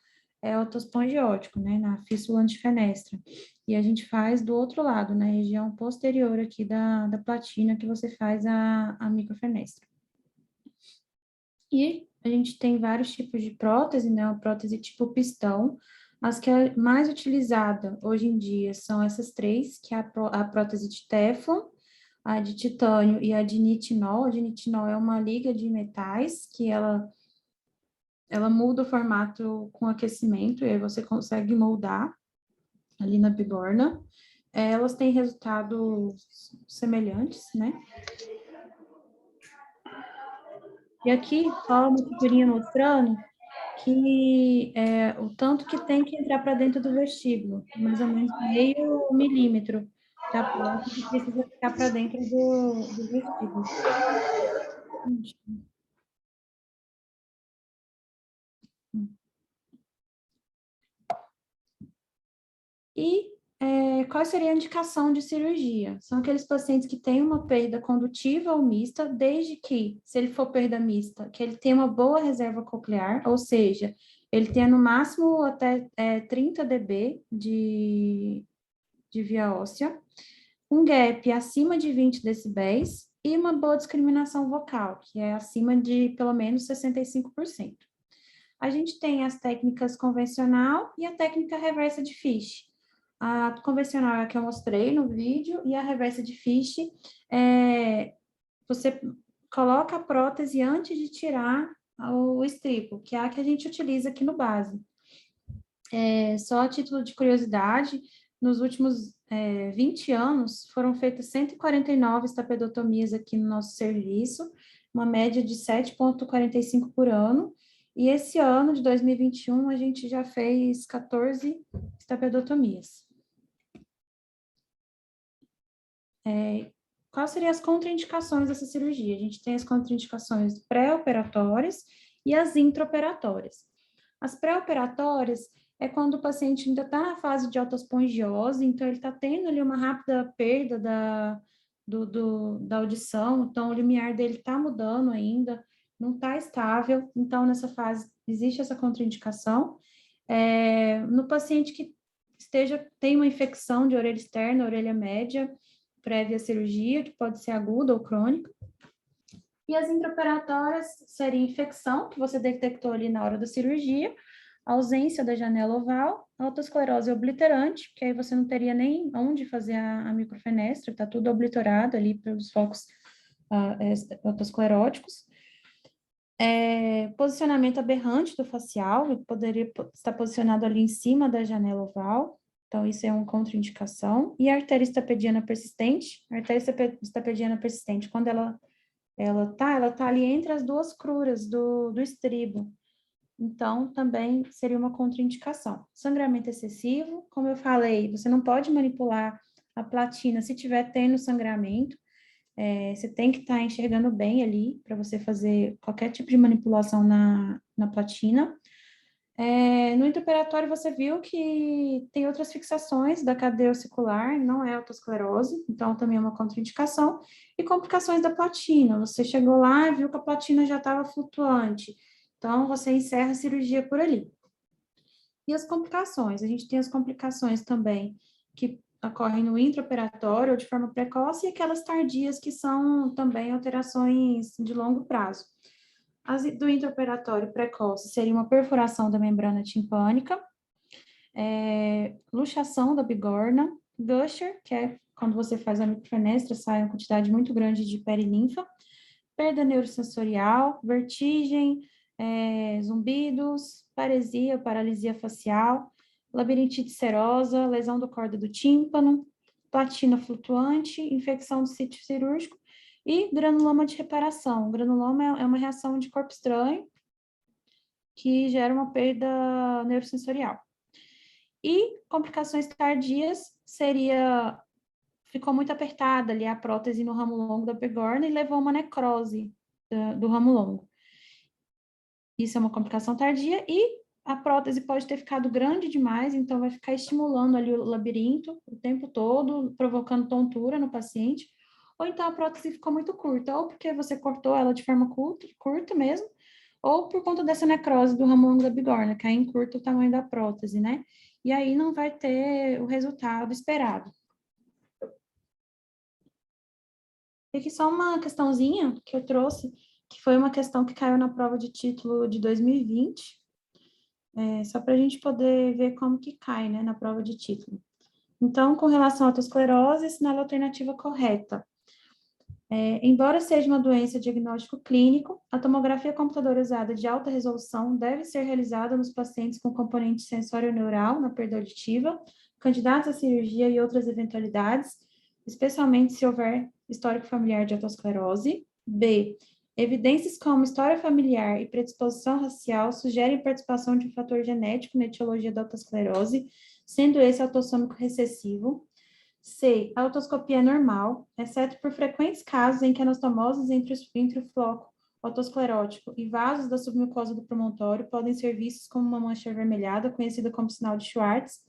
A: otospongiótico, né? Na fístula antifenestra. E a gente faz do outro lado, na região posterior aqui da platina, que você faz a microfenestra. E a gente tem vários tipos de prótese, né? Uma prótese tipo pistão. As que é mais utilizada hoje em dia são essas três, que é a prótese de Teflon, a de titânio e a de nitinol. A de nitinol é uma liga de metais que ela muda o formato com aquecimento, e aí você consegue moldar ali na bigorna. Elas têm resultados semelhantes, né? E aqui, só uma figurinha mostrando que o tanto que tem que entrar para dentro do vestíbulo, mais ou menos 0,5 milímetro da prótese que precisa ficar para dentro do vestíbulo. E qual seria a indicação de cirurgia? São aqueles pacientes que têm uma perda condutiva ou mista, desde que, se ele for perda mista, que ele tenha uma boa reserva coclear, ou seja, ele tenha no máximo até 30 dB de via óssea, um gap acima de 20 decibéis e uma boa discriminação vocal, que é acima de pelo menos 65%. A gente tem as técnicas convencional e a técnica reversa de Fish. A convencional é a que eu mostrei no vídeo, e a reversa de Fish você coloca a prótese antes de tirar o estripo, que é a que a gente utiliza aqui no base. Só a título de curiosidade, nos últimos 20 anos, foram feitas 149 estapedotomias aqui no nosso serviço, uma média de 7,45 por ano, e esse ano, de 2021, a gente já fez 14 estapedotomias. Quais seriam as contraindicações dessa cirurgia? A gente tem as contraindicações pré-operatórias e as intraoperatórias. As pré-operatórias é quando o paciente ainda está na fase de otospongiose, então ele está tendo ali uma rápida perda da audição, então o limiar dele está mudando ainda, não está estável, então nessa fase existe essa contraindicação. No paciente que tem uma infecção de orelha externa, orelha média, prévia à cirurgia, que pode ser aguda ou crônica. E as intraoperatórias seria infecção, que você detectou ali na hora da cirurgia, ausência da janela oval, autoesclerose obliterante, que aí você não teria nem onde fazer a microfenestra, está tudo obliterado ali pelos focos autoescleróticos. Posicionamento aberrante do facial, ele poderia estar posicionado ali em cima da janela oval, então isso é uma contraindicação. E a artéria estapediana persistente, quando ela tá ali entre as duas cruras do estribo. Então, também seria uma contraindicação. Sangramento excessivo, como eu falei, você não pode manipular a platina se tiver tendo sangramento. Você tem que estar enxergando bem ali para você fazer qualquer tipo de manipulação na platina. No intraoperatório, você viu que tem outras fixações da cadeia ossicular, não é autoesclerose, então também é uma contraindicação. E complicações da platina, você chegou lá e viu que a platina já estava flutuante, então você encerra a cirurgia por ali. E as complicações? A gente tem as complicações também que ocorrem no intraoperatório ou de forma precoce e aquelas tardias que são também alterações de longo prazo. As do intraoperatório precoce seria uma perfuração da membrana timpânica, luxação da bigorna, gusher, que é quando você faz a microfenestra, sai uma quantidade muito grande de perilinfa, perda neurosensorial, vertigem, zumbidos, paresia, paralisia facial, labirintite serosa, lesão do corda do tímpano, platina flutuante, infecção do sítio cirúrgico e granuloma de reparação. O granuloma é uma reação de corpo estranho que gera uma perda neurosensorial. E complicações tardias seria, ficou muito apertada ali a prótese no ramo longo da bigorna e levou a uma necrose do ramo longo. Isso é uma complicação tardia e a prótese pode ter ficado grande demais, então vai ficar estimulando ali o labirinto o tempo todo, provocando tontura no paciente, ou então a prótese ficou muito curta, ou porque você cortou ela de forma curta mesmo, ou por conta dessa necrose do ramo longo da bigorna, que aí encurta o tamanho da prótese, né? E aí não vai ter o resultado esperado. E aqui só uma questãozinha que eu trouxe, que foi uma questão que caiu na prova de título de 2020, só para a gente poder ver como que cai, né, na prova de título. Então, com relação à autoesclerose, sinal alternativa correta. Embora seja uma doença de diagnóstico clínico, a tomografia computadorizada de alta resolução deve ser realizada nos pacientes com componente sensório-neural na perda auditiva, candidatos à cirurgia e outras eventualidades, especialmente se houver histórico familiar de autoesclerose. B. Evidências como história familiar e predisposição racial sugerem participação de um fator genético na etiologia da autoesclerose, sendo esse autossômico recessivo. C. A otoscopia é normal, exceto por frequentes casos em que anastomoses entre o floco otosclerótico e vasos da submucosa do promontório podem ser vistos como uma mancha avermelhada, conhecida como sinal de Schwartz.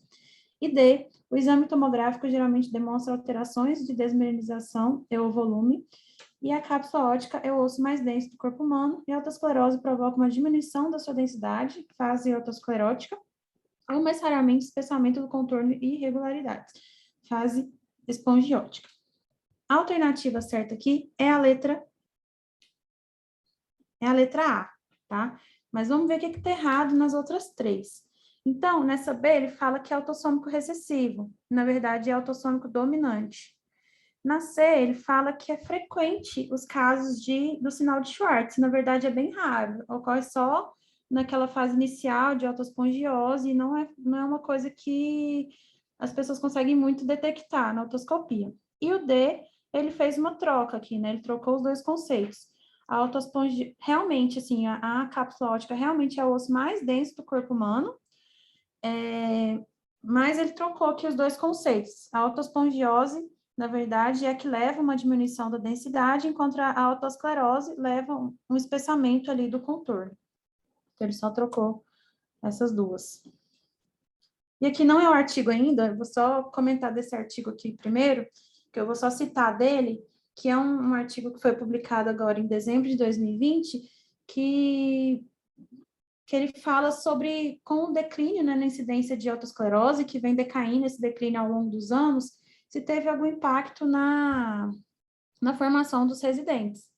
A: E D. O exame tomográfico geralmente demonstra alterações de desmineralização ou volume, e a cápsula óptica é o osso mais denso do corpo humano, e a autoesclerose provoca uma diminuição da sua densidade, fase otosclerótica, ou mais raramente, especialmente do contorno e irregularidades, fase espongiótica. A alternativa certa aqui é a letra A, tá? Mas vamos ver o que está errado nas outras três. Então, nessa B, ele fala que é autossômico recessivo. Na verdade, é autossômico dominante. Na C, ele fala que é frequente os casos do sinal de Schwartz. Na verdade, é bem raro. Ocorre só naquela fase inicial de autoespongiose e não é uma coisa que as pessoas conseguem muito detectar na otoscopia. E o D, ele fez uma troca aqui, né? Ele trocou os dois conceitos. A autoespongiose, realmente, assim, a cápsula óptica realmente é o osso mais denso do corpo humano, mas ele trocou aqui os dois conceitos. A autoespongiose, na verdade, é a que leva uma diminuição da densidade, enquanto a autoesclerose leva um espessamento ali do contorno. Então, ele só trocou essas duas. E aqui não é o artigo ainda, eu vou só comentar desse artigo aqui primeiro, que eu vou só citar dele, que é um artigo que foi publicado agora em dezembro de 2020, que ele fala sobre, com o declínio, né, na incidência de autoesclerose, que vem decaindo esse declínio ao longo dos anos, se teve algum impacto na formação dos residentes,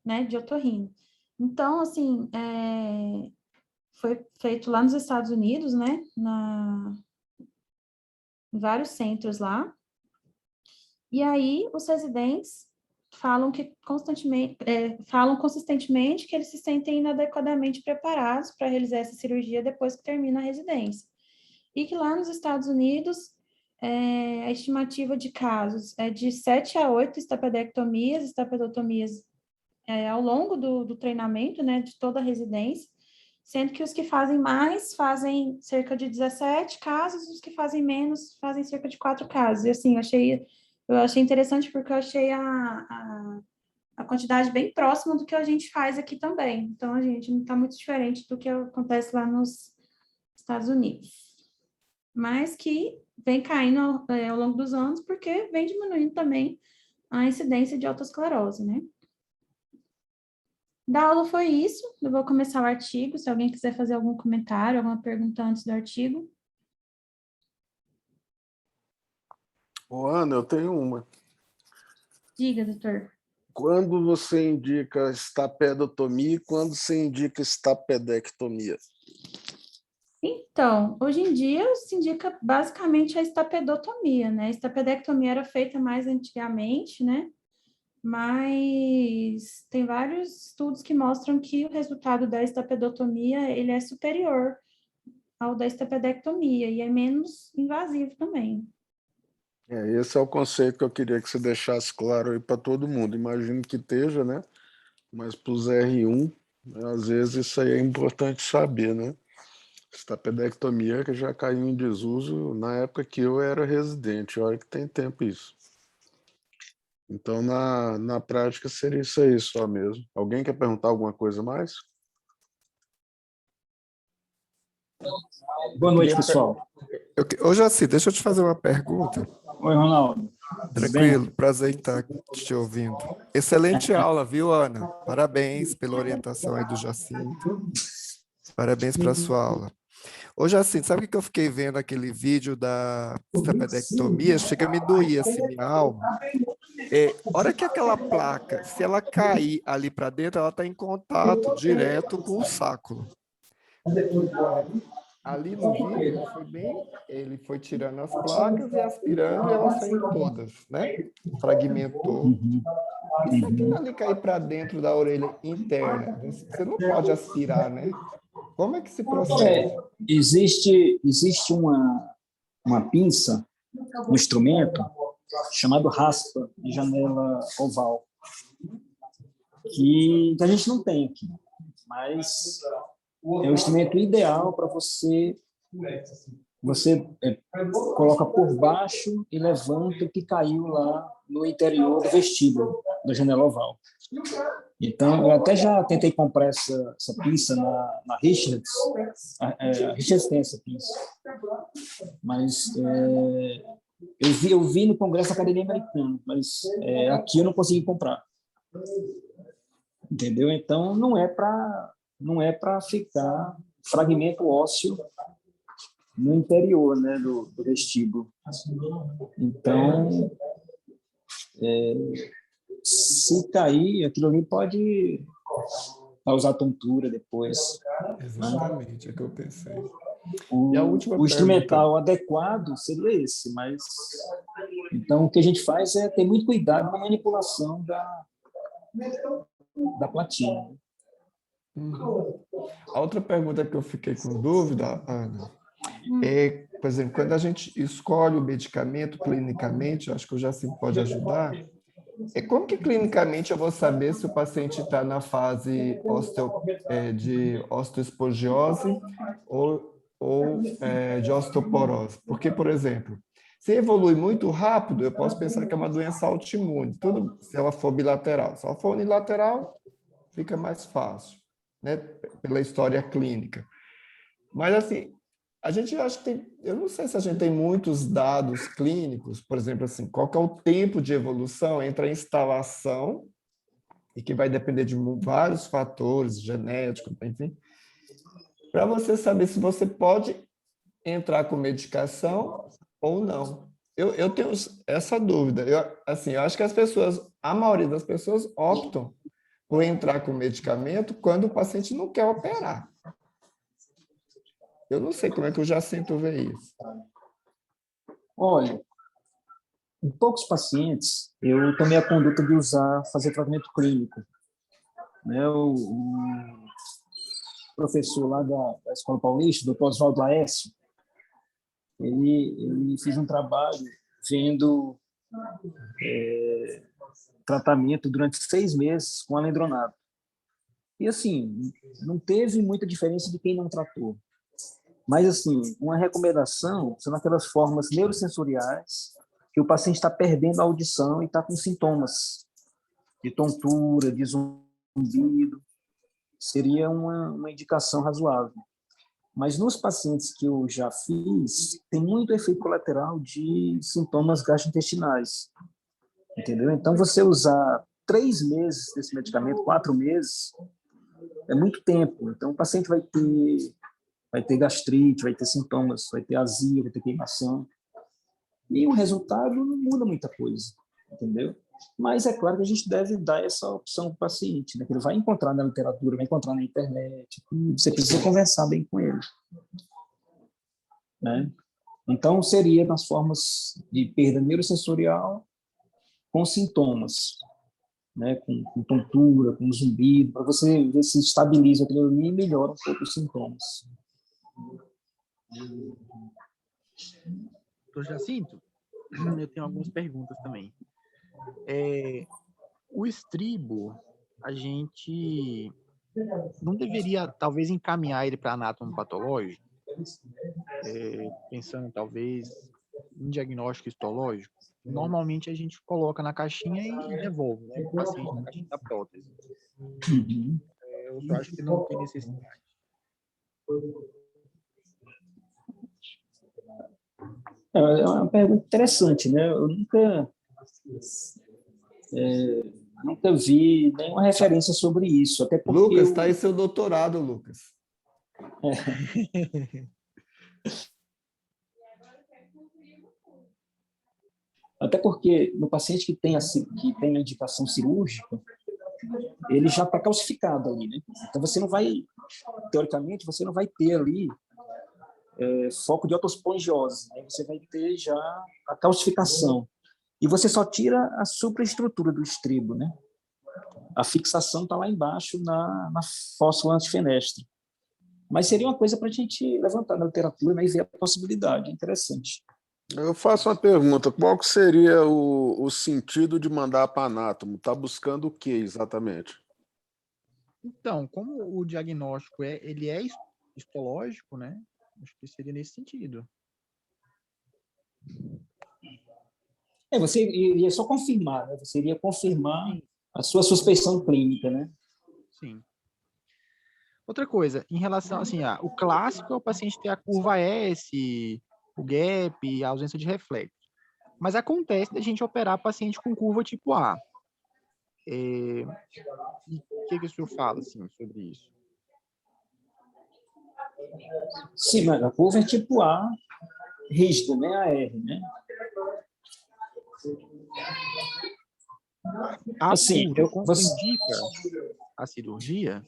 A: né, de otorrino. Então, assim, foi feito lá nos Estados Unidos, né, em vários centros lá, e aí os residentes falam consistentemente que eles se sentem inadequadamente preparados para realizar essa cirurgia depois que termina a residência. E que lá nos Estados Unidos, a estimativa de casos é de 7 a 8 estapedotomias ao longo do treinamento, né, de toda a residência, sendo que os que fazem mais fazem cerca de 17 casos, os que fazem menos fazem cerca de 4 casos. E assim, eu achei interessante porque eu achei a quantidade bem próxima do que a gente faz aqui também. Então, a gente não está muito diferente do que acontece lá nos Estados Unidos. Mas que vem caindo ao longo dos anos, porque vem diminuindo também a incidência de autoesclerose, né? Da aula foi isso. Eu vou começar o artigo. Se alguém quiser fazer algum comentário, alguma pergunta antes do artigo.
C: Ô, Ana, eu tenho uma.
A: Diga, doutor.
C: Quando você indica estapedotomia e quando você indica estapedectomia?
A: Então, hoje em dia se indica basicamente a estapedotomia, né? A estapedectomia era feita mais antigamente, né? Mas tem vários estudos que mostram que o resultado da estapedotomia, ele é superior ao da estapedectomia e é menos invasivo também.
C: Esse é o conceito que eu queria que você deixasse claro aí para todo mundo. Imagino que esteja, né? Mas para os R1, às vezes isso aí é importante saber, né? Estapedectomia que já caiu em desuso na época que eu era residente. Olha que tem tempo isso. Então, na prática, seria isso aí só mesmo. Alguém quer perguntar alguma coisa mais?
B: Boa noite, pessoal.
D: Ô, Jaci, deixa eu te fazer uma pergunta.
B: Oi, Ronaldo. Tudo bem?
D: Tranquilo, prazer em estar te ouvindo. Excelente aula, viu, Ana? Parabéns pela orientação aí do Jacinto. Parabéns pela sua aula. Ô, Jacinto, sabe o que eu fiquei vendo aquele vídeo da estapedectomia? Chega a me doer assim minha alma. Hora que aquela placa, se ela cair ali para dentro, ela está em contato direto com o sacro. Ali no vídeo, ele foi tirando as placas e aspirando e elas saíram todas, né? Fragmentou. E se aquilo ali cair para dentro da orelha interna, você não pode aspirar, né? Como é que se procede?
B: Existe uma pinça, um instrumento chamado raspa de janela oval, que a gente não tem aqui, mas é o instrumento ideal para você coloca por baixo e levanta o que caiu lá no interior do vestíbulo da janela oval. Então, eu até já tentei comprar essa pinça na Richards. A Richards tem essa pinça. Mas eu vi no Congresso da Academia Americana, mas aqui eu não consegui comprar. Entendeu? Então, não é para ficar fragmento ósseo no interior, né, do vestíbulo. Então, se cair, aquilo ali pode causar tontura depois.
D: Exatamente, é o que eu pensei.
B: O,
D: E a última
B: o instrumental
D: pergunta.
B: adequado seria esse, mas então o que a gente faz é ter muito cuidado na manipulação da platina.
D: A outra pergunta que eu fiquei com dúvida, Ana, por exemplo, quando a gente escolhe o medicamento clinicamente, eu acho que o Jacinto pode ajudar. Como que clinicamente eu vou saber se o paciente está na fase de osteoespongiose ou de osteoporose? Porque, por exemplo, se evolui muito rápido, eu posso pensar que é uma doença autoimune, tudo se ela for bilateral. Se ela for unilateral, fica mais fácil, né, pela história clínica. Mas, assim, a gente acha que tem, eu não sei se a gente tem muitos dados clínicos, por exemplo, assim, qual que é o tempo de evolução entre a instalação, e que vai depender de vários fatores, genéticos, enfim, para você saber se você pode entrar com medicação ou não. Eu tenho essa dúvida. Eu acho que a maioria das pessoas optam por entrar com medicamento quando o paciente não quer operar. Eu não sei como é que o Jacinto vê isso.
B: Olha, em poucos pacientes, eu tomei a conduta de fazer tratamento clínico. Né? O professor lá da Escola Paulista, o Dr. Oswaldo Aécio, ele fez um trabalho vendo tratamento durante 6 meses com alendronato. E, assim, não teve muita diferença de quem não tratou. Mas, assim, uma recomendação são aquelas formas neurosensoriais que o paciente está perdendo a audição e está com sintomas de tontura, de zumbido. Seria uma indicação razoável. Mas nos pacientes que eu já fiz, tem muito efeito colateral de sintomas gastrointestinais. Entendeu? Então, você usar 3 meses desse medicamento, 4 meses, é muito tempo. Então, o paciente vai ter gastrite, vai ter sintomas, vai ter azia, vai ter queimação. E o resultado não muda muita coisa, entendeu? Mas é claro que a gente deve dar essa opção para o paciente, né? Que ele vai encontrar na literatura, vai encontrar na internet, e você precisa conversar bem com ele, né? Então, seria nas formas de perda neurosensorial com sintomas, né? Com tontura, com zumbido, para você ver se estabiliza aquilo ali e melhora um pouco os sintomas.
E: Doutor Jacinto, eu tenho algumas perguntas também. O estribo, a gente não deveria, talvez, encaminhar ele para anátomo patológico, pensando, talvez, em diagnóstico histológico? Normalmente, a gente coloca na caixinha e devolve, né, o paciente na caixinha da prótese. Eu acho que não tem necessidade.
B: É uma pergunta interessante, né? Eu nunca vi nenhuma referência sobre isso, até porque...
D: Lucas, está aí seu doutorado, Lucas.
B: Até porque no paciente que tem a indicação cirúrgica, ele já está calcificado ali, né? Então você não vai, teoricamente, você não vai ter ali foco de otospongiose, né? Você vai ter já a calcificação. E você só tira a supraestrutura do estribo, né? A fixação está lá embaixo na fósfora antifenestre. Mas seria uma coisa para a gente levantar na literatura, né, e ver a possibilidade. Interessante.
C: Eu faço uma pergunta, qual que seria o sentido de mandar para anátomo? Está buscando o que exatamente?
E: Então, como o diagnóstico ele é histológico, né? Acho que seria nesse sentido.
B: Você iria só confirmar, né? Você iria confirmar a sua suspeição clínica, né?
E: Sim. Outra coisa, em relação, assim, o clássico é o paciente ter a curva S, o gap, a ausência de reflexo. Mas acontece da gente operar paciente com curva tipo A. E o que o senhor fala, assim, sobre isso?
B: Sim, mas a curva é tipo A, rígida, né? AR, né?
E: A
B: Assim,
E: curva contraindica a cirurgia?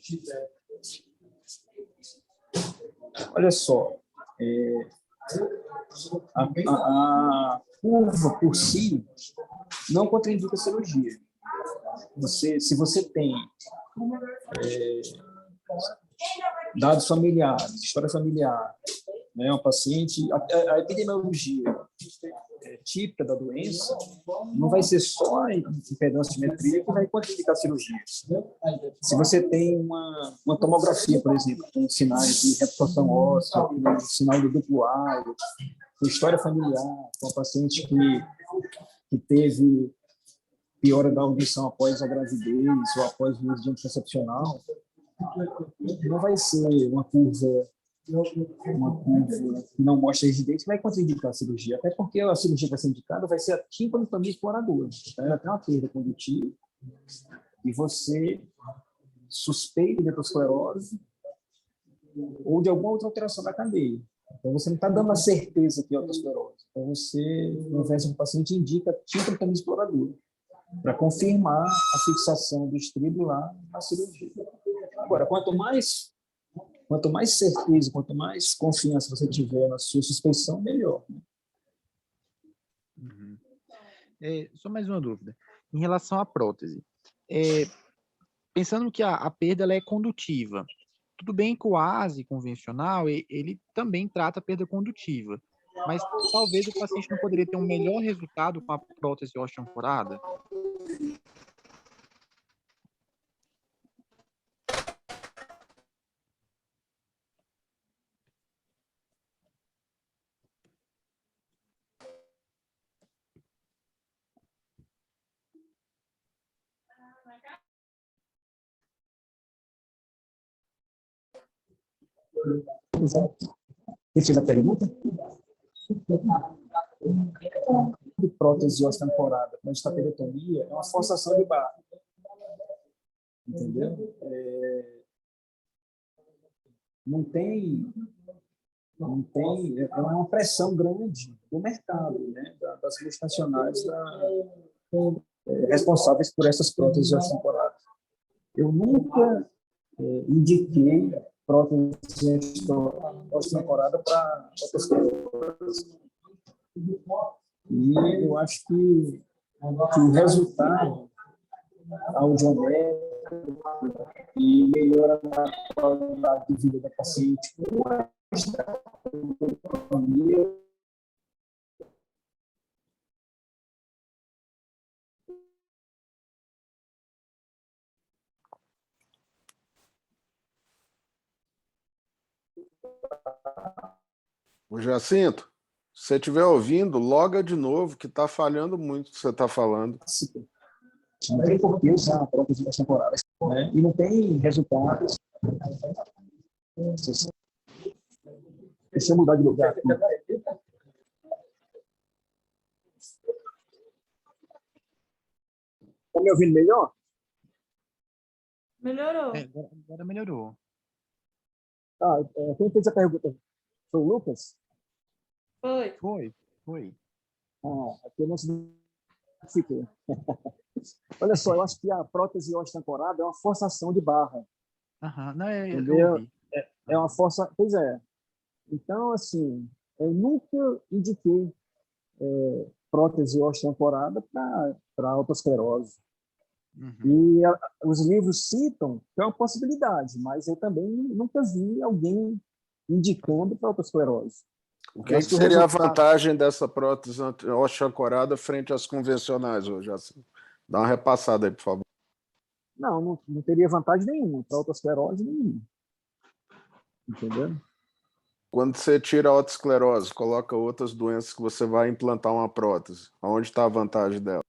B: Olha só, a curva por si não contraindica a cirurgia. Se você tem dados familiares, história familiar, né, um paciente, a epidemiologia típica da doença não vai ser só a impedância-simetria que vai contraindicar a cirurgia. Se você tem uma tomografia, por exemplo, com sinais de reabsorção óssea, com sinal do duplo alho, com história familiar, com a paciente que teve piora da audição após a gravidez ou após o uso de anticoncepcional, não vai ser uma curva que não mostra rigidez, que vai contraindicar a cirurgia. Até porque a cirurgia que vai ser indicada vai ser a tímpanotomia exploradora. Então, ela tem uma perda condutiva e você suspeita de aterosclerose ou de alguma outra alteração da cadeia. Então, você não está dando a certeza que é aterosclerose. Então, você, no invés do paciente, indica tímpanotomia exploradora para confirmar a fixação do estribo lá na cirurgia. Agora, quanto mais certeza, quanto mais confiança você tiver na sua suspeição, melhor.
E: Uhum. Só mais uma dúvida. Em relação à prótese, pensando que a perda ela é condutiva, tudo bem que o ASE convencional, ele também trata a perda condutiva, mas talvez o paciente não poderia ter um melhor resultado com a prótese osteoancorada?
B: Repetindo a pergunta? De prótese osteoancorada com estaperotomia é uma forçação de barra. Entendeu? não tem, é uma pressão grande do mercado, né, das multinacionais responsáveis por essas próteses osteoporadas. Eu nunca indiquei prótese osteoporada para outras pessoas. E eu acho que o resultado audiométrico e melhora a qualidade de vida da paciente com esta pandemia.
C: O Jacinto, se você estiver ouvindo, loga de novo, que está falhando muito o que você está falando.
B: Não tem por que usar prótese temporária, né? E não tem resultados. Deixa eu mudar de lugar aqui. Está me ouvindo melhor?
A: Melhorou.
E: Agora melhorou.
B: Quem fez a pergunta? Foi o Lucas?
A: Foi.
E: Foi.
B: Aqui eu não fiquei. Olha só, eu acho que a prótese osteoporada é uma forçação de barra.
E: Não, eu
B: Entendeu?
E: ouvi.
B: É uma força. Pois é. Então, assim, eu nunca indiquei prótese osteoporada para autoesclerose. E os livros citam que é uma possibilidade, mas eu também nunca vi alguém indicando para autoesclerose.
C: O que seria a vantagem dessa prótese osteoporada frente às convencionais hoje? Assim? Dá uma repassada aí, por favor.
B: Não teria vantagem nenhuma para autoesclerose nenhuma. Entendeu?
C: Quando você tira a autoesclerose, coloca outras doenças que você vai implantar uma prótese, onde está a vantagem dela?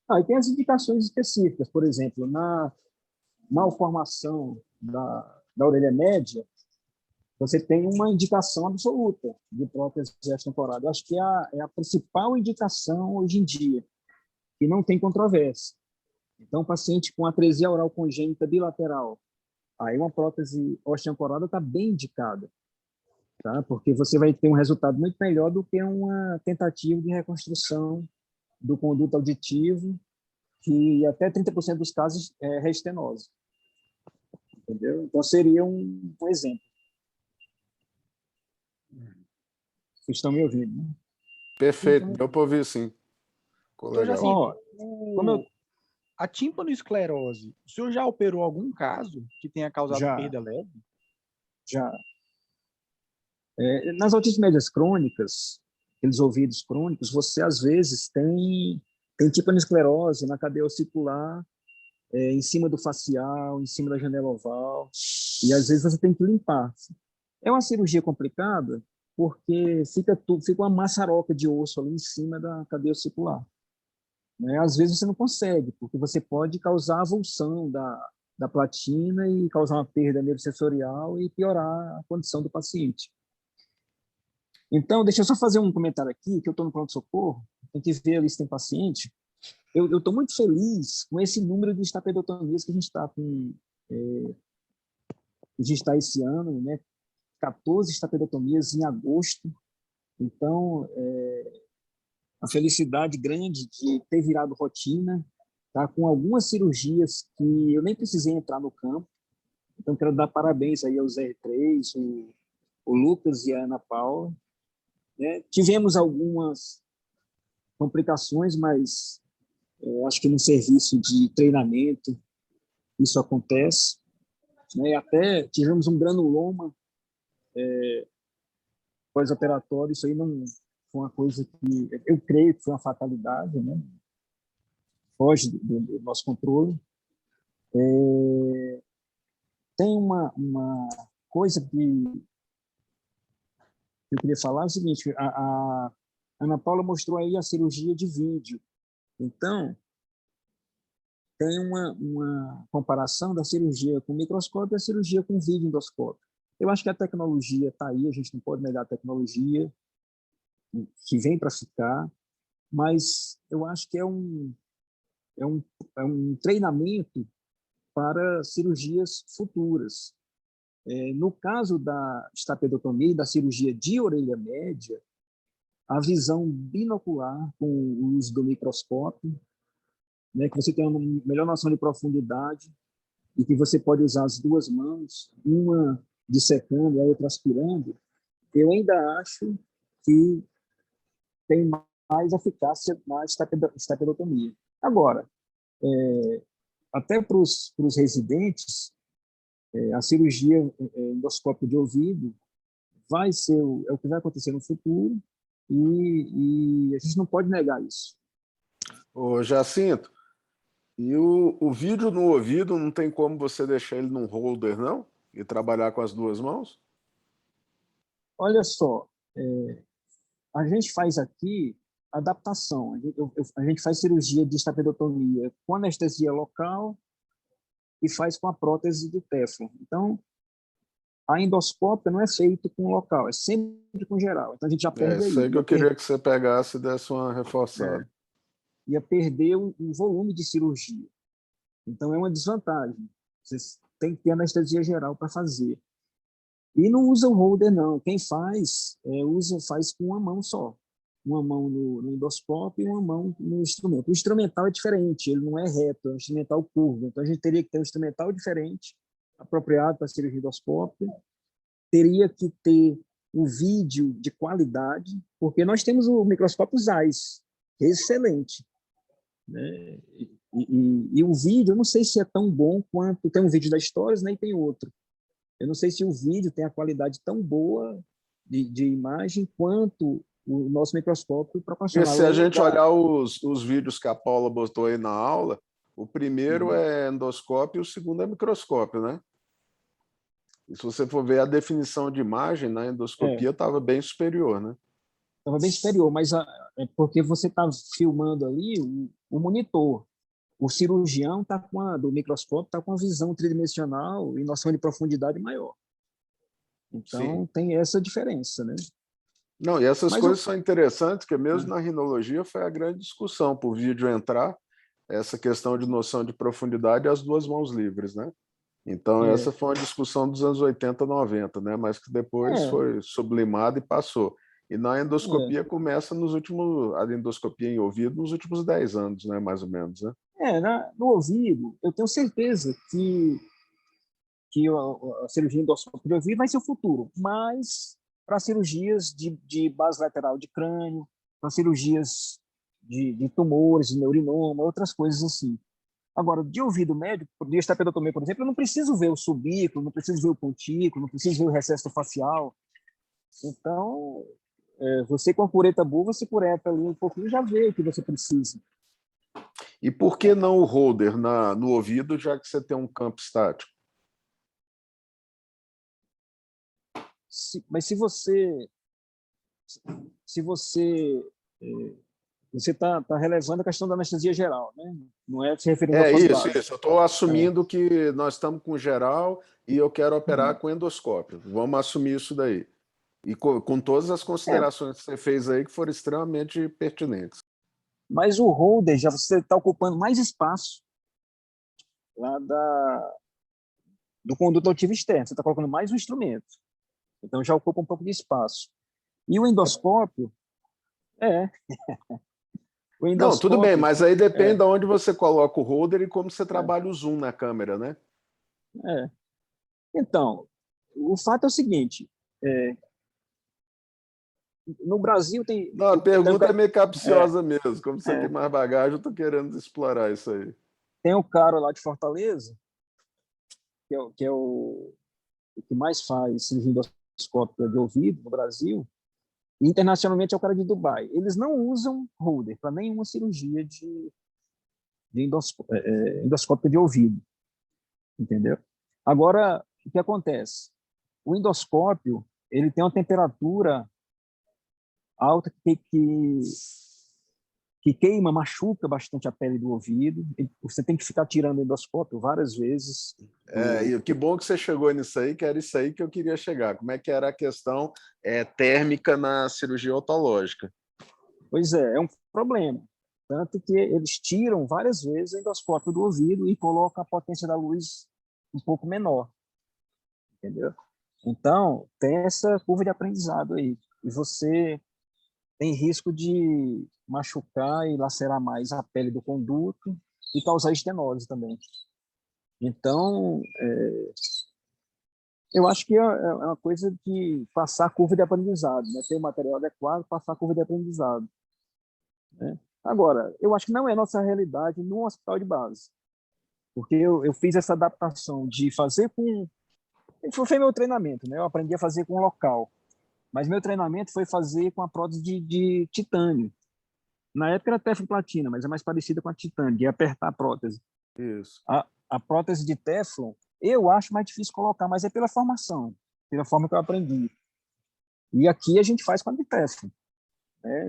B: E tem as indicações específicas, por exemplo, na malformação da orelha média, você tem uma indicação absoluta de prótese osteoporada. Eu acho que é a principal indicação hoje em dia, que não tem controvérsia. Então, paciente com atresia oral congênita bilateral, aí uma prótese osteoporada está bem indicada, tá? Porque você vai ter um resultado muito melhor do que uma tentativa de reconstrução do conduto auditivo, que até 30% dos casos é restenose. Entendeu? Então, seria um exemplo. Vocês estão me ouvindo, né?
C: Perfeito, deu para ouvir, sim. Ficou
E: Então,
C: legal.
E: A tímpanoesclerose, o senhor já operou algum caso que tenha causado perda leve?
B: Já. Nas otites médias crônicas, aqueles ouvidos crônicos, você às vezes tem tímpanoesclerose na cadeia ossicular, em cima do facial, em cima da janela oval, e às vezes você tem que limpar. É uma cirurgia complicada, porque fica uma maçaroca de osso ali em cima da cadeia ossicular. Né? Às vezes você não consegue, porque você pode causar avulsão da platina e causar uma perda neurosensorial e piorar a condição do paciente. Então, deixa eu só fazer um comentário aqui, que eu estou no pronto-socorro, tem que ver ali se tem paciente. Eu estou muito feliz com esse número de estapedotomias que a gente está esse ano, né? 14 estapedotomias em agosto. Então, a felicidade grande de ter virado rotina, tá? Com algumas cirurgias que eu nem precisei entrar no campo. Então, quero dar parabéns aí aos R3, o Lucas e a Ana Paula. Né? Tivemos algumas complicações, mas acho que no serviço de treinamento isso acontece. Né? E até tivemos um granuloma pós-operatório, isso aí não foi uma coisa que eu creio que foi uma fatalidade, né? Foge do nosso controle. Tem uma coisa que eu queria falar, é o seguinte, a Ana Paula mostrou aí a cirurgia de vídeo. Então, tem uma comparação da cirurgia com microscópio e a cirurgia com vídeo endoscópio. Eu acho que a tecnologia está aí, a gente não pode negar a tecnologia, que vem para ficar, mas eu acho que é um treinamento para cirurgias futuras. No caso da estapedotomia e da cirurgia de orelha média, a visão binocular com o uso do microscópio, né, que você tem uma melhor noção de profundidade e que você pode usar as duas mãos, uma dissecando e a outra aspirando, eu ainda acho que tem mais eficácia na estapedotomia. Agora, até para os residentes, a cirurgia endoscópio de ouvido vai ser o que vai acontecer no futuro e a gente não pode negar isso.
C: Ô, Jacinto, e o vídeo no ouvido não tem como você deixar ele num holder, não? E trabalhar com as duas mãos?
B: Olha só, a gente faz aqui adaptação. A gente faz cirurgia de estapedotomia com anestesia local e faz com a prótese de Teflon. Então, a endoscópia não é feita com local, é sempre com geral. Então, a gente já perde aí.
C: Isso aí que eu queria que você pegasse e desse uma reforçada.
B: Ia perder o volume de cirurgia. Então, é uma desvantagem. Você tem que ter anestesia geral para fazer. E não usa o holder, não. Quem faz, faz com uma mão só. Uma mão no endoscópio e uma mão no instrumento. O instrumental é diferente, ele não é reto, é um instrumental curvo. Então, a gente teria que ter um instrumental diferente, apropriado para a cirurgia endoscópica. Teria que ter um vídeo de qualidade, porque nós temos o microscópio Zeiss, que é excelente, né? E o vídeo, eu não sei se é tão bom quanto... Tem um vídeo da Stories, né, e tem outro. Eu não sei se o vídeo tem a qualidade tão boa de imagem quanto o nosso microscópio proporcional.
C: E se a gente olhar os vídeos que a Paula botou aí na aula, o primeiro é endoscópio e o segundo é microscópio, né? E se você for ver a definição de imagem, na endoscopia estava bem superior, né?
B: Estava bem superior, mas é porque você está filmando ali o monitor. O cirurgião do microscópio está com a visão tridimensional e noção de profundidade maior. Então, sim, tem essa diferença, né?
C: Não, e essas coisas são interessantes, porque mesmo na rinologia foi a grande discussão, para o vídeo entrar, essa questão de noção de profundidade e as duas mãos livres, né? Então, essa foi uma discussão dos anos 80, 90, né? Mas que depois foi sublimada e passou. E na endoscopia começa a endoscopia em ouvido nos últimos 10 anos, né? Mais ou menos, né?
B: No ouvido, eu tenho certeza que a cirurgia endoscópica de ouvido vai ser o futuro, mas para cirurgias de base lateral de crânio, para cirurgias de tumores, de neurinoma, outras coisas assim. Agora, de ouvido médio, de estapedotomia, por exemplo, eu não preciso ver o subículo, não preciso ver o pontículo, não preciso ver o recesso facial. Então, você com a cureta boa, você cureta ali um pouquinho e já vê o que você precisa.
C: E por que não o holder no ouvido, já que você tem um campo estático?
B: Mas se você está relevando a questão da anestesia geral, né? Não é se referindo ao
C: isso. Eu estou assumindo que nós estamos com geral e eu quero operar com endoscópio. Vamos assumir isso daí. E com todas as considerações que você fez aí, que foram extremamente pertinentes.
B: Mas o holder, já você está ocupando mais espaço lá do conduto auditivo externo. Você está colocando mais um instrumento. Então, já ocupa um pouco de espaço. E o endoscópio... O endoscópio,
C: não, tudo bem, mas aí depende de onde você coloca o holder e como você trabalha o zoom na câmera, né?
B: Então, o fato é o seguinte... no Brasil tem...
C: Não, a pergunta é meio capciosa mesmo. Como você tem mais bagagem, eu estou querendo explorar isso aí.
B: Tem um cara lá de Fortaleza, que é o que mais faz cirurgia endoscópica de ouvido no Brasil, e internacionalmente é o cara de Dubai. Eles não usam holder para nenhuma cirurgia de endoscópica de ouvido, entendeu? Agora, o que acontece? O endoscópio, ele tem uma temperatura alta que que queima, machuca bastante a pele do ouvido. Você tem que ficar tirando o endoscópio várias vezes.
C: E que bom que você chegou nisso aí, que era isso aí que eu queria chegar. Como é que era a questão térmica na cirurgia otológica?
B: Pois é um problema. Tanto que eles tiram várias vezes o endoscópio do ouvido e colocam a potência da luz um pouco menor, entendeu? Então, tem essa curva de aprendizado aí. E você tem risco de machucar e lacerar mais a pele do conduto e causar estenose também. Então, eu acho que é uma coisa de passar a curva de aprendizado, né? Ter o material adequado, passar a curva de aprendizado, né? Agora, eu acho que não é nossa realidade no hospital de base, porque eu fiz essa adaptação de fazer com... Foi meu treinamento, né? Eu aprendi a fazer com local, mas meu treinamento foi fazer com a prótese de titânio. Na época era teflon-platina, mas é mais parecida com a titânio, de apertar a prótese.
C: Isso.
B: A prótese de teflon, eu acho mais difícil colocar, mas é pela formação, pela forma que eu aprendi. E aqui a gente faz com a de teflon, né?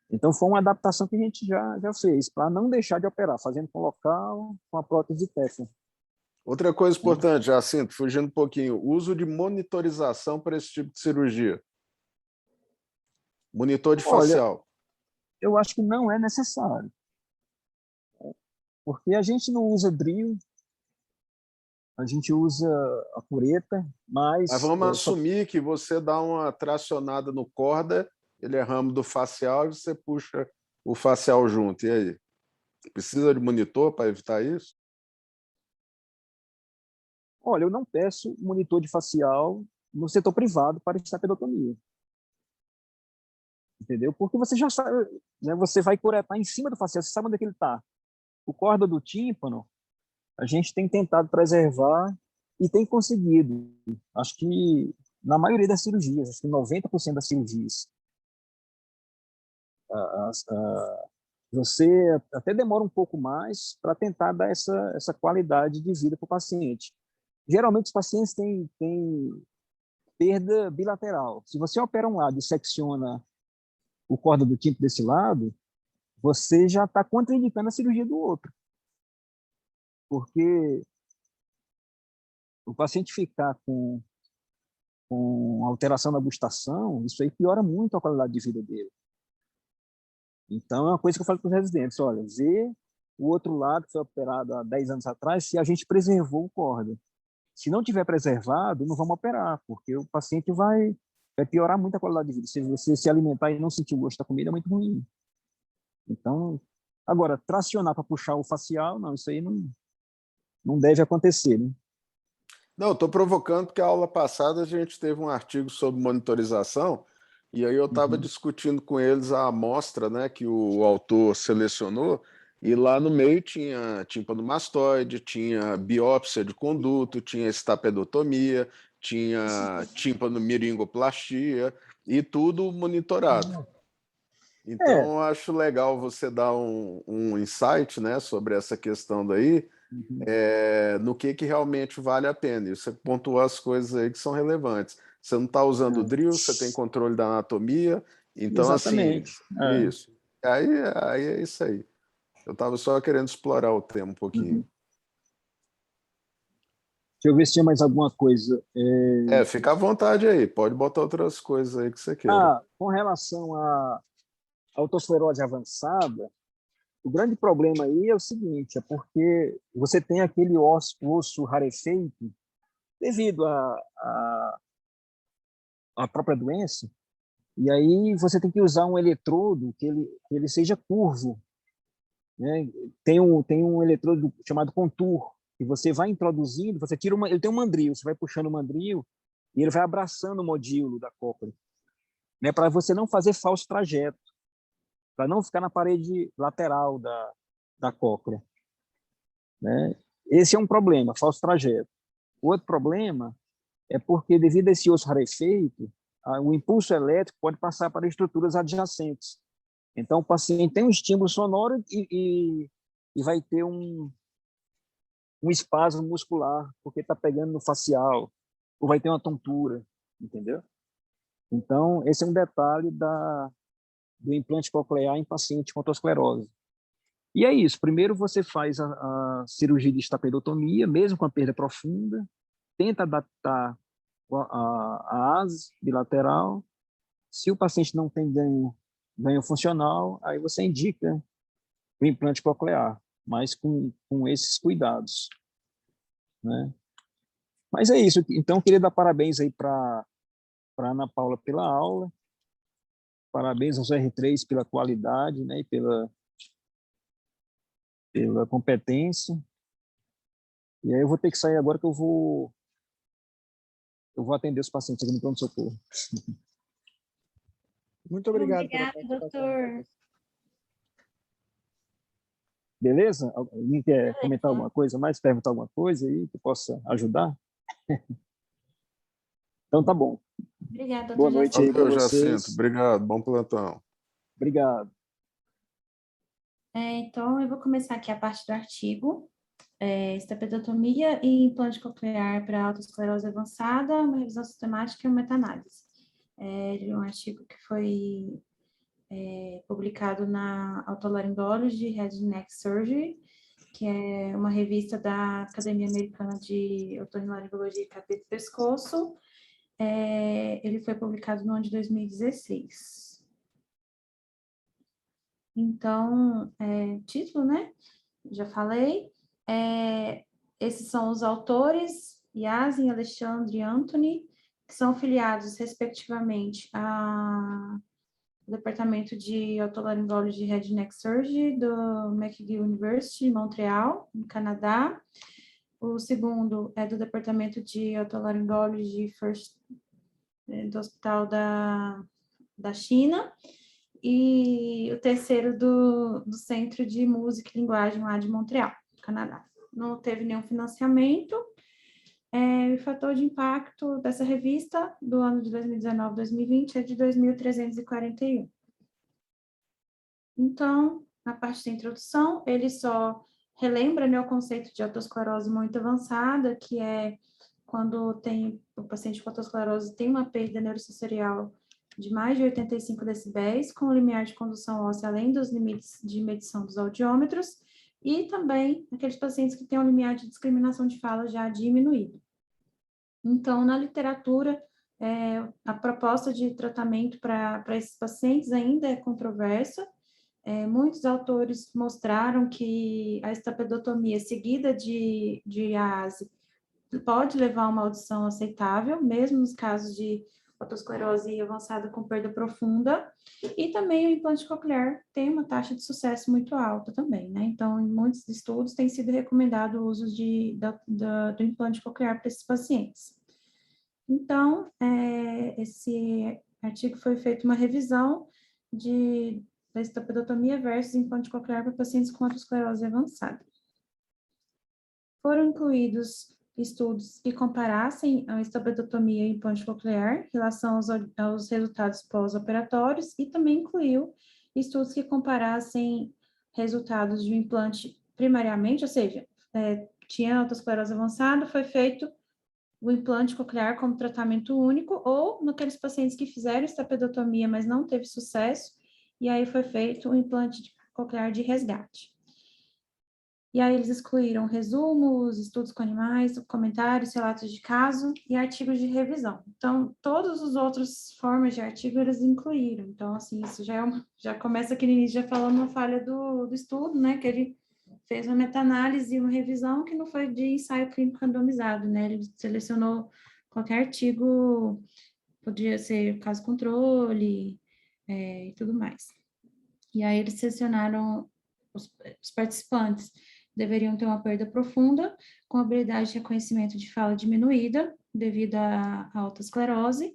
B: Então foi uma adaptação que a gente já fez, para não deixar de operar, fazendo com local, com a prótese de teflon.
C: Outra coisa importante, Jacinto, fugindo um pouquinho, uso de monitorização para esse tipo de cirurgia. Monitor de
B: Olha,
C: facial.
B: eu acho que não é necessário, porque a gente não usa drill, a gente usa a cureta, mas...
C: Mas vamos assumir que você dá uma tracionada no corda, ele é ramo do facial e você puxa o facial junto. E aí? Precisa de monitor para evitar isso?
B: Olha, eu não peço monitor de facial no setor privado para estapedotomia. Entendeu? Porque você já sabe, né, você vai curetar em cima do facial, você sabe onde é que ele está. O córda do tímpano, a gente tem tentado preservar e tem conseguido. Acho que na maioria das cirurgias, acho que 90% das cirurgias, você até demora um pouco mais para tentar dar essa qualidade de vida para o paciente. Geralmente os pacientes têm perda bilateral. Se você opera um lado e secciona o córda do tímpano desse lado, você já está contraindicando a cirurgia do outro. Porque o paciente ficar com alteração na gustação, isso aí piora muito a qualidade de vida dele. Então, é uma coisa que eu falo para os residentes, olha, vê o outro lado que foi operado há 10 anos atrás, se a gente preservou o córda. Se não tiver preservado, não vamos operar, porque o paciente vai piorar muito a qualidade de vida. Se você se alimentar e não sentir o gosto da comida, é muito ruim. Então, agora, tracionar para puxar o facial, não, isso aí não deve acontecer, né?
C: Não, estou provocando porque a aula passada a gente teve um artigo sobre monitorização e aí eu estava discutindo com eles a amostra, né, que o autor selecionou e lá no meio tinha tímpanomastoide, tinha biópsia de conduto, tinha estapedotomia, tinha tímpanomiringoplastia e tudo monitorado. Então, eu acho legal você dar um insight, né, sobre essa questão daí, no que realmente vale a pena. E você pontuou as coisas aí que são relevantes. Você não está usando o drill, você tem controle da anatomia. Então,
B: Exatamente.
C: assim, isso. Aí é isso aí. Eu estava só querendo explorar o tema um pouquinho.
B: Deixa eu ver se tinha mais alguma coisa.
C: Fica à vontade aí. Pode botar outras coisas aí que você queira.
B: Com relação à autoesclerose avançada, o grande problema aí é o seguinte, é porque você tem aquele osso rarefeito devido à própria doença, e aí você tem que usar um eletrodo que ele seja curvo, né? Tem um eletrodo chamado contour, que você vai introduzindo, você tira ele tem um mandril, você vai puxando o mandril e ele vai abraçando o modíolo da cóclea, né? Para você não fazer falso trajeto, para não ficar na parede lateral da cóclea, né? Esse é um problema, falso trajeto. O outro problema é porque, devido a esse osso rarefeito, o impulso elétrico pode passar para estruturas adjacentes. Então, o paciente tem um estímulo sonoro e vai ter um espasmo muscular, porque está pegando no facial, ou vai ter uma tontura, entendeu? Então, esse é um detalhe do implante coclear em paciente com otosclerose. E é isso, primeiro você faz a cirurgia de estapedotomia, mesmo com a perda profunda, tenta adaptar a ase bilateral. Se o paciente não tem ganho funcional, aí você indica o implante coclear, mas com esses cuidados, né? Mas é isso, então queria dar parabéns aí para Ana Paula pela aula, parabéns aos R3 pela qualidade, né, e pela competência. E aí eu vou ter que sair agora que eu vou atender os pacientes aqui no pronto-socorro.
E: Muito obrigado
A: Obrigada,
E: pela
A: doutor.
B: Beleza? Alguém quer comentar alguma coisa mais, perguntar alguma coisa aí que eu possa ajudar? Então tá bom.
A: Obrigada,
B: Boa
A: doutor
B: noite aí
A: Jacinto.
B: para
C: Valeu, Jacinto.
B: vocês.
C: Obrigado. Bom plantão.
B: Obrigado.
A: Então, eu vou começar aqui a parte do artigo. Estapedotomia e implante coclear para autoesclerose avançada, uma revisão sistemática e uma meta-análise. É um artigo que foi publicado na Otolaryngology Head and Neck Surgery, que é uma revista da Academia Americana de Otorrinolaringologia e Cabeça e Pescoço. Ele foi publicado no ano de 2016. Então, título, né? Já falei. Esses são os autores, Yazin, Alexandre e Anthony, que são filiados, respectivamente, ao Departamento de Otolaryngology e Head and Neck Surgery do McGill University, em Montreal, no Canadá. O segundo é do Departamento de Otolaryngology do Hospital da China. E o terceiro do Centro de Música e Linguagem lá de Montreal, Canadá. Não teve nenhum financiamento. O fator de impacto dessa revista do ano de 2019-2020 é de 2.341. Então, na parte da introdução, ele só relembra, né, o conceito de otosclerose muito avançada, que é quando o paciente com otosclerose tem uma perda neurosensorial de mais de 85 decibéis, com o limiar de condução óssea além dos limites de medição dos audiômetros, e também aqueles pacientes que têm um limiar de discriminação de fala já diminuído. Então, na literatura, a proposta de tratamento para esses pacientes ainda é controversa. Muitos autores mostraram que a estapedotomia seguida de AASE pode levar a uma audição aceitável, mesmo nos casos de otosclerose avançada com perda profunda, e também o implante coclear tem uma taxa de sucesso muito alta também, né? Então, em muitos estudos tem sido recomendado o uso do implante coclear para esses pacientes. Então, esse artigo foi feito uma revisão da estapedotomia versus implante coclear para pacientes com otosclerose avançada. Foram incluídos estudos que comparassem a estapedotomia e implante coclear em relação aos resultados pós-operatórios e também incluiu estudos que comparassem resultados de um implante primariamente, ou seja, tinha otosclerose avançada, foi feito o implante coclear como tratamento único, ou naqueles pacientes que fizeram estapedotomia, mas não teve sucesso, e aí foi feito o implante coclear de resgate. E aí eles excluíram resumos, estudos com animais, comentários, relatos de caso e artigos de revisão. Então, todas as outras formas de artigo eles incluíram. Então, assim, isso já começa aqui no início, já falando uma falha do estudo, né, que ele fez uma meta-análise e uma revisão que não foi de ensaio clínico randomizado, né, ele selecionou qualquer artigo, podia ser caso controle e tudo mais. E aí eles selecionaram os participantes deveriam ter uma perda profunda, com habilidade de reconhecimento de fala diminuída, devido à autoesclerose,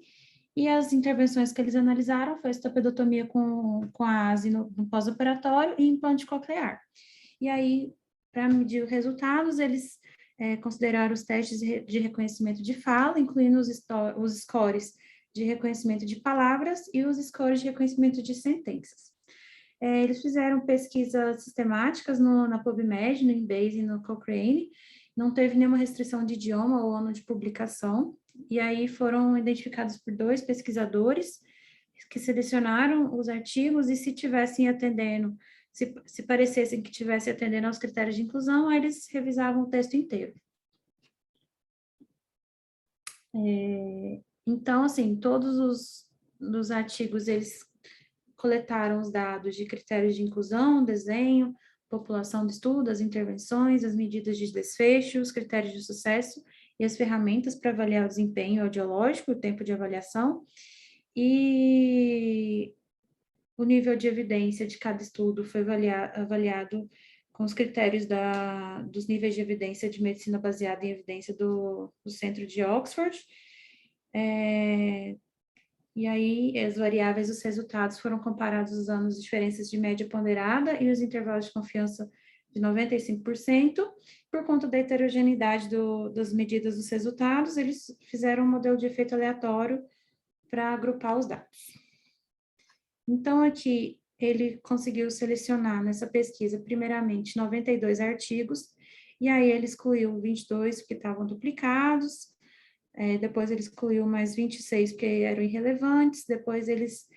A: e as intervenções que eles analisaram foi estapedotomia com a ASE no pós-operatório e implante coclear. E aí, para medir os resultados, eles consideraram os testes de reconhecimento de fala, incluindo os scores de reconhecimento de palavras e os scores de reconhecimento de sentenças. Eles fizeram pesquisas sistemáticas na PubMed, no Embase e no Cochrane, não teve nenhuma restrição de idioma ou ano de publicação, e aí foram identificados por 2 pesquisadores, que selecionaram os artigos e se tivessem atendendo, se parecessem que tivessem atendendo aos critérios de inclusão, aí eles revisavam o texto inteiro. Então, assim, todos os artigos, eles coletaram os dados de critérios de inclusão, desenho, população de estudo, as intervenções, as medidas de desfecho, os critérios de sucesso e as ferramentas para avaliar o desempenho audiológico, o tempo de avaliação, e o nível de evidência de cada estudo foi avaliado com os critérios dos níveis de evidência de medicina baseada em evidência do Centro de Oxford. E aí, as variáveis dos resultados foram comparados usando as diferenças de média ponderada e os intervalos de confiança de 95%. Por conta da heterogeneidade das medidas dos resultados, eles fizeram um modelo de efeito aleatório para agrupar os dados. Então, aqui, ele conseguiu selecionar nessa pesquisa, primeiramente, 92 artigos, e aí ele excluiu 22 que estavam duplicados, depois ele excluiu mais 26 porque eram irrelevantes, depois eles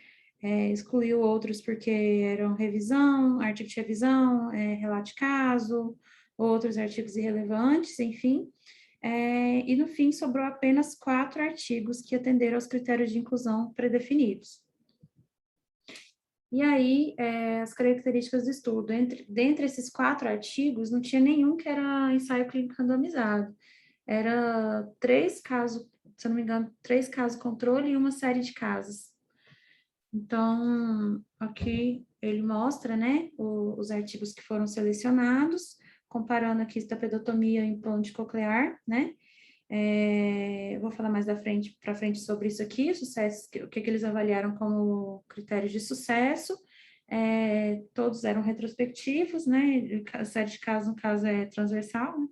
A: excluiu outros porque eram revisão, artigo de revisão, relato de caso, outros artigos irrelevantes, enfim. E no fim sobrou apenas 4 artigos que atenderam aos critérios de inclusão predefinidos. E aí, as características do estudo, dentre esses 4 artigos, não tinha nenhum que era ensaio clínico randomizado. Era 3 casos, se eu não me engano, 3 casos controle e uma série de casos. Então, aqui ele mostra, né, os artigos que foram selecionados, comparando aqui estapedotomia e implante coclear, né. Vou falar mais para frente sobre isso aqui, o que eles avaliaram como critérios de sucesso. Todos eram retrospectivos, né, a série de casos, no caso, é transversal, né?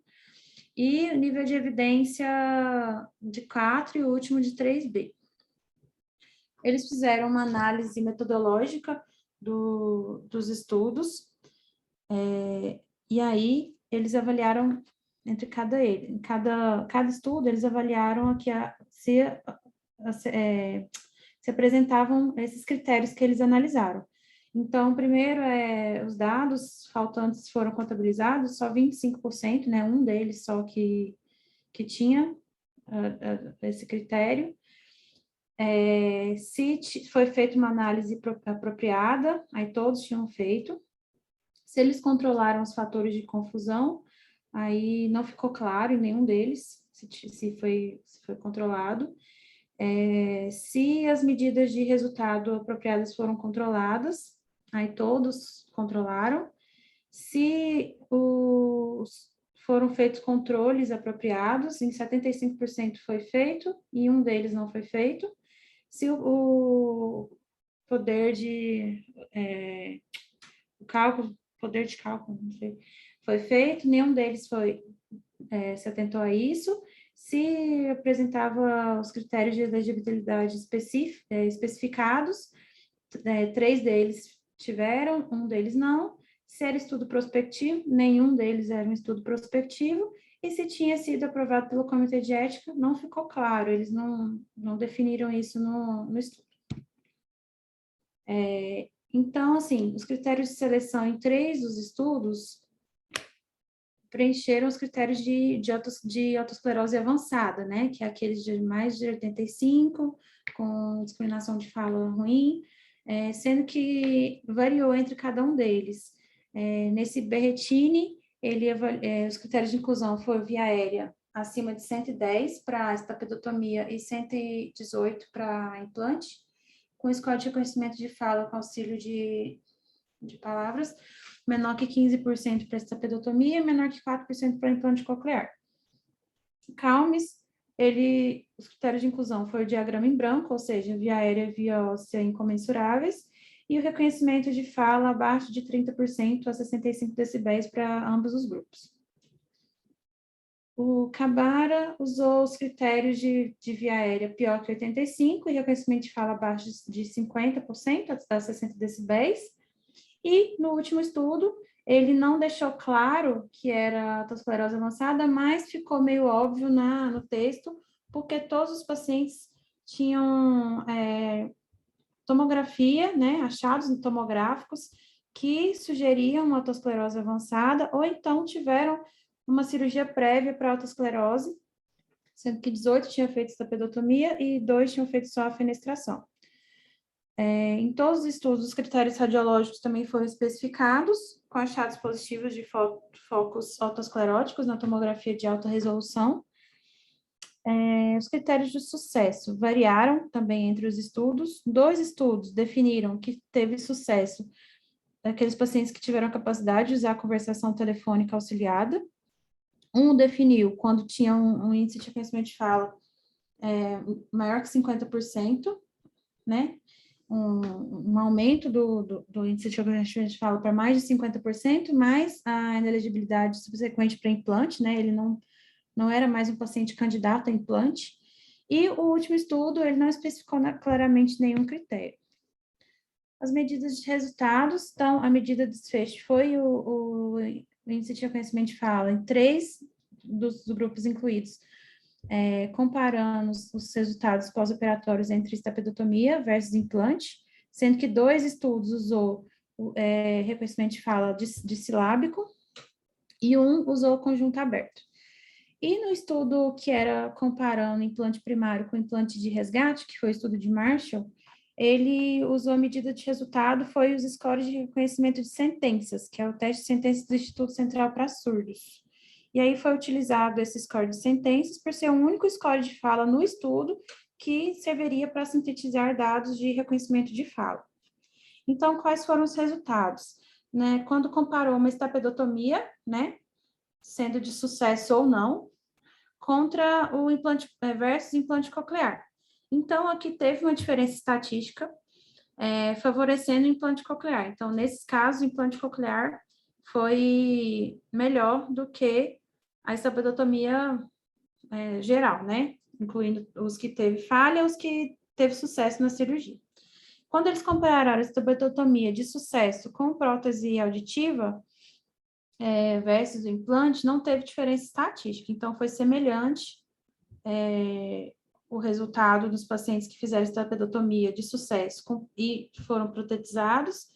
A: E o nível de evidência de 4 e o último de 3B. Eles fizeram uma análise metodológica dos estudos, e aí eles avaliaram entre cada estudo, eles avaliaram se apresentavam esses critérios que eles analisaram. Então, primeiro, os dados faltantes foram contabilizados, só 25%, né, um deles só que tinha esse critério. Se foi feita uma análise apropriada, aí todos tinham feito. Se eles controlaram os fatores de confusão, aí não ficou claro em nenhum deles se foi controlado. Se as medidas de resultado apropriadas foram controladas, aí todos controlaram. Se foram feitos controles apropriados, em 75% foi feito e um deles não foi feito. Se o poder de cálculo, não sei, foi feito, nenhum deles se atentou a isso. Se apresentava os critérios de elegibilidade especificados, 3 deles tiveram, um deles não. Se era estudo prospectivo, nenhum deles era um estudo prospectivo. E se tinha sido aprovado pelo Comitê de Ética, não ficou claro, eles não definiram isso no estudo. Então, assim, os critérios de seleção em 3 dos estudos preencheram os critérios de autoesclerose avançada, né, que é aqueles de mais de 85, com discriminação de fala ruim, sendo que variou entre cada um deles. Nesse Berretini, os critérios de inclusão foram via aérea acima de 110 para estapedotomia e 118 para implante, com score de reconhecimento de fala com auxílio de palavras, menor que 15% para estapedotomia e menor que 4% para implante coclear. CALMES, os critérios de inclusão foram o diagrama em branco, ou seja, via aérea e via óssea incomensuráveis, e o reconhecimento de fala abaixo de 30% a 65 decibéis para ambos os grupos. O Cabara usou os critérios de via aérea pior que 85 e reconhecimento de fala abaixo de 50% a 60 decibéis. E, no último estudo, ele não deixou claro que era autoesclerose avançada, mas ficou meio óbvio no texto, porque todos os pacientes tomografia, né, achados tomográficos que sugeriam uma autoesclerose avançada, ou então tiveram uma cirurgia prévia para autoesclerose, sendo que 18 tinham feito estapedotomia e 2 tinham feito só a fenestração. Em todos os estudos, os critérios radiológicos também foram especificados, com achados positivos de focos autoescleróticos na tomografia de alta resolução. Os critérios de sucesso variaram também entre os estudos. 2 estudos definiram que teve sucesso aqueles pacientes que tiveram a capacidade de usar a conversação telefônica auxiliada. Um definiu quando tinha um índice de reconhecimento de fala maior que 50%, né? Um aumento do índice de reconhecimento de fala para mais de 50%, mais a inelegibilidade subsequente para implante, né? Ele não era mais um paciente candidato a implante. E o último estudo, ele não especificou claramente nenhum critério. As medidas de resultados, então, a medida de desfecho foi o índice de reconhecimento de fala em 3 dos grupos incluídos, comparando os resultados pós-operatórios entre estapedotomia versus implante, sendo que 2 estudos usou reconhecimento de fala dissilábico e 1 usou conjunto aberto. E no estudo que era comparando implante primário com implante de resgate, que foi o estudo de Marshall, ele usou a medida de resultado, foi os scores de reconhecimento de sentenças, que é o teste de sentenças do Instituto Central para Surdos. E aí foi utilizado esse score de sentenças por ser o único score de fala no estudo que serviria para sintetizar dados de reconhecimento de fala. Então, quais foram os resultados? Né, quando comparou uma estapedotomia, né, sendo de sucesso ou não, contra o implante versus implante coclear. Então, aqui teve uma diferença estatística favorecendo o implante coclear. Então, nesses casos, o implante coclear foi melhor do que a estapedotomia geral, né? Incluindo os que teve falha e os que teve sucesso na cirurgia. Quando eles compararam a estapedotomia de sucesso com prótese auditiva versus o implante, não teve diferença estatística. Então, foi semelhante o resultado dos pacientes que fizeram estapedotomia de sucesso e foram protetizados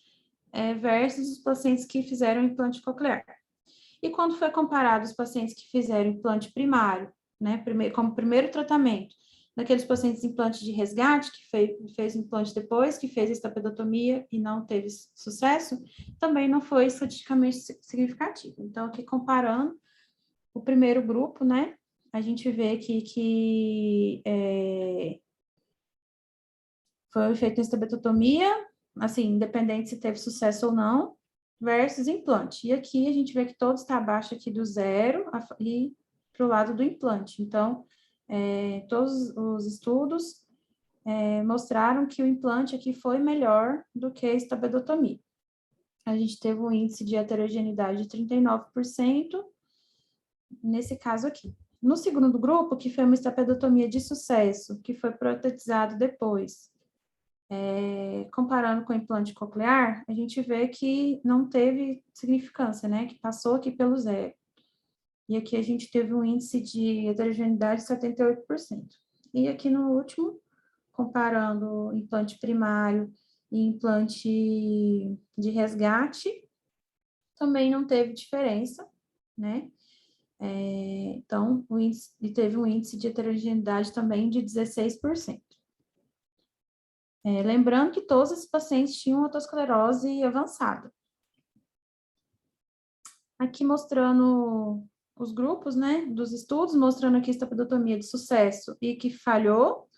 A: versus os pacientes que fizeram implante coclear. E quando foi comparado os pacientes que fizeram implante primário, né, como primeiro tratamento, daqueles pacientes implante de resgate, que fez implante depois, que fez estapedotomia e não teve sucesso, também não foi estatisticamente significativo. Então, aqui comparando o primeiro grupo, né, a gente vê aqui que foi feita a estapedotomia, assim, independente se teve sucesso ou não, versus implante. E aqui a gente vê que todo está abaixo aqui do 0 e para o lado do implante. Então, todos os estudos mostraram que o implante aqui foi melhor do que a estapedotomia. A gente teve um índice de heterogeneidade de 39%, nesse caso aqui. No segundo grupo, que foi uma estapedotomia de sucesso, que foi protetizado depois, comparando com o implante coclear, a gente vê que não teve significância, né? Que passou aqui pelo 0. E aqui a gente teve um índice de heterogeneidade de 78%. E aqui no último, comparando implante primário e implante de resgate, também não teve diferença, né? Então, teve um índice de heterogeneidade também de 16%. Lembrando que todos esses pacientes tinham autoesclerose avançada. Aqui mostrando os grupos, né, dos estudos, mostrando aqui a estapedotomia de sucesso e que falhou,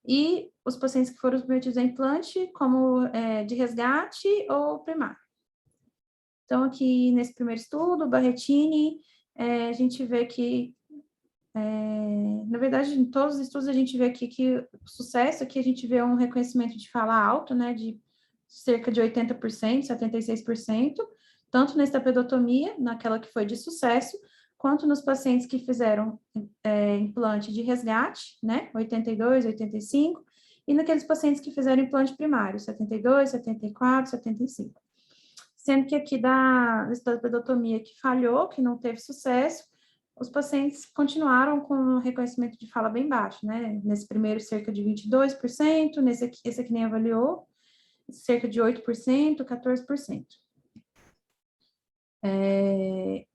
A: e os pacientes que foram submetidos a implante, como de resgate ou primário. Então, aqui nesse primeiro estudo, Barrettini, a gente vê que, na verdade, em todos os estudos, a gente vê aqui que o sucesso, aqui a gente vê um reconhecimento de fala alto, né, de cerca de 80%, 76%, tanto na estapedotomia, naquela que foi de sucesso, quanto nos pacientes que fizeram implante de resgate, né, 82, 85, e naqueles pacientes que fizeram implante primário, 72, 74, 75. Sendo que aqui da estapedotomia que falhou, que não teve sucesso, os pacientes continuaram com um reconhecimento de fala bem baixo, né, nesse primeiro cerca de 22%, esse aqui nem avaliou, cerca de 8%, 14%.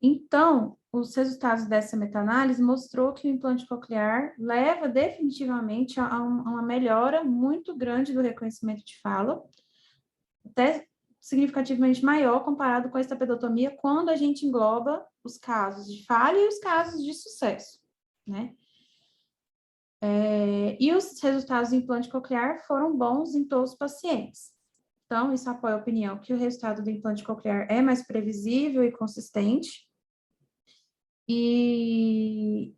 A: Então, os resultados dessa meta-análise mostrou que o implante coclear leva definitivamente a uma melhora muito grande do reconhecimento de fala, até significativamente maior comparado com a estapedotomia, quando a gente engloba os casos de falha e os casos de sucesso, né? E os resultados do implante coclear foram bons em todos os pacientes. Então, isso apoia a opinião que o resultado do implante coclear é mais previsível e consistente. E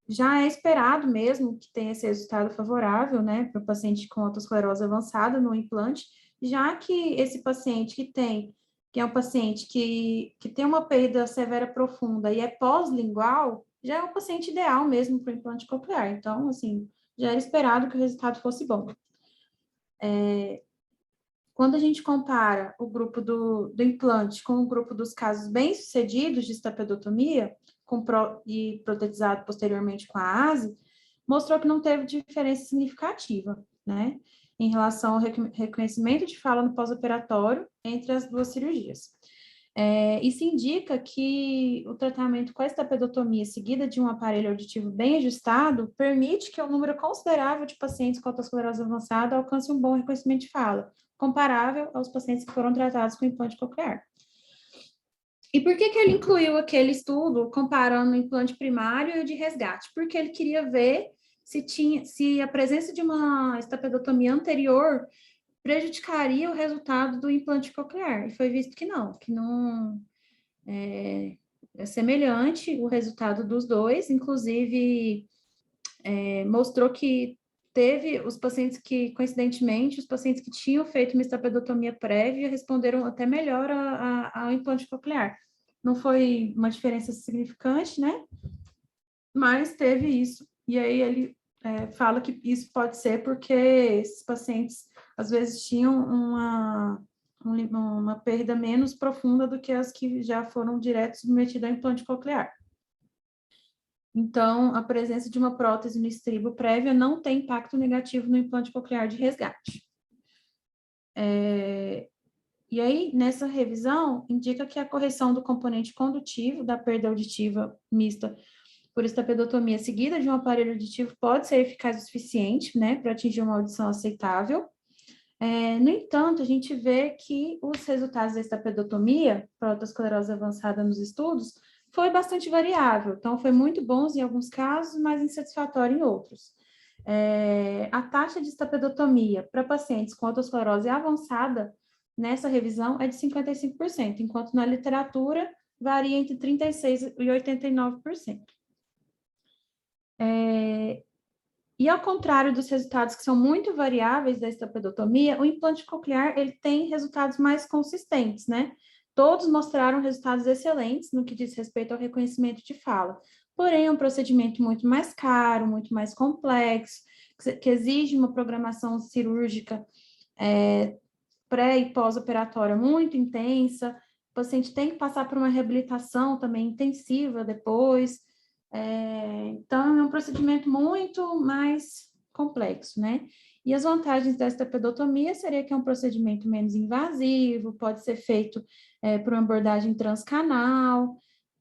A: já é esperado mesmo que tenha esse resultado favorável, né, para o paciente com otosclerose avançada no implante, já que esse paciente que é um paciente que tem uma perda severa profunda e é pós-lingual, já é o paciente ideal mesmo para o implante coclear. Então, assim, já era esperado que o resultado fosse bom. Quando a gente compara o grupo do implante com o grupo dos casos bem-sucedidos de estapedotomia, e protetizado posteriormente com a ASE, mostrou que não teve diferença significativa, né, em relação ao reconhecimento de fala no pós-operatório entre as duas cirurgias. Isso indica que o tratamento com a estapedotomia seguida de um aparelho auditivo bem ajustado permite que um número considerável de pacientes com otosclerose avançada alcance um bom reconhecimento de fala, comparável aos pacientes que foram tratados com implante coclear. E por que ele incluiu aquele estudo comparando o implante primário e o de resgate? Porque ele queria ver se a presença de uma estapedotomia anterior prejudicaria o resultado do implante coclear. E foi visto que não é semelhante o resultado dos dois, inclusive mostrou que teve os pacientes que, coincidentemente, os pacientes que tinham feito uma estapedotomia prévia responderam até melhor ao implante coclear. Não foi uma diferença significante, né? Mas teve isso. E aí ele fala que isso pode ser porque esses pacientes, às vezes, tinham uma perda menos profunda do que as que já foram direto submetidas ao implante coclear. Então, a presença de uma prótese no estribo prévia não tem impacto negativo no implante coclear de resgate. E aí, nessa revisão, indica que a correção do componente condutivo da perda auditiva mista por estapedotomia seguida de um aparelho auditivo pode ser eficaz o suficiente, né, para atingir uma audição aceitável. No entanto, a gente vê que os resultados da estapedotomia para otosclerose avançada nos estudos foi bastante variável. Então, foi muito bons em alguns casos, mas insatisfatório em outros. A taxa de estapedotomia para pacientes com otosclerose avançada nessa revisão é de 55%, enquanto na literatura varia entre 36% e 89%. E ao contrário dos resultados que são muito variáveis da estapedotomia, o implante coclear ele tem resultados mais consistentes, né? Todos mostraram resultados excelentes no que diz respeito ao reconhecimento de fala. Porém, é um procedimento muito mais caro, muito mais complexo, que exige uma programação cirúrgica pré- e pós-operatória muito intensa. O paciente tem que passar por uma reabilitação também intensiva depois. Então, é um procedimento muito mais complexo, né? E as vantagens desta pedotomia seria que é um procedimento menos invasivo, pode ser feito por uma abordagem transcanal,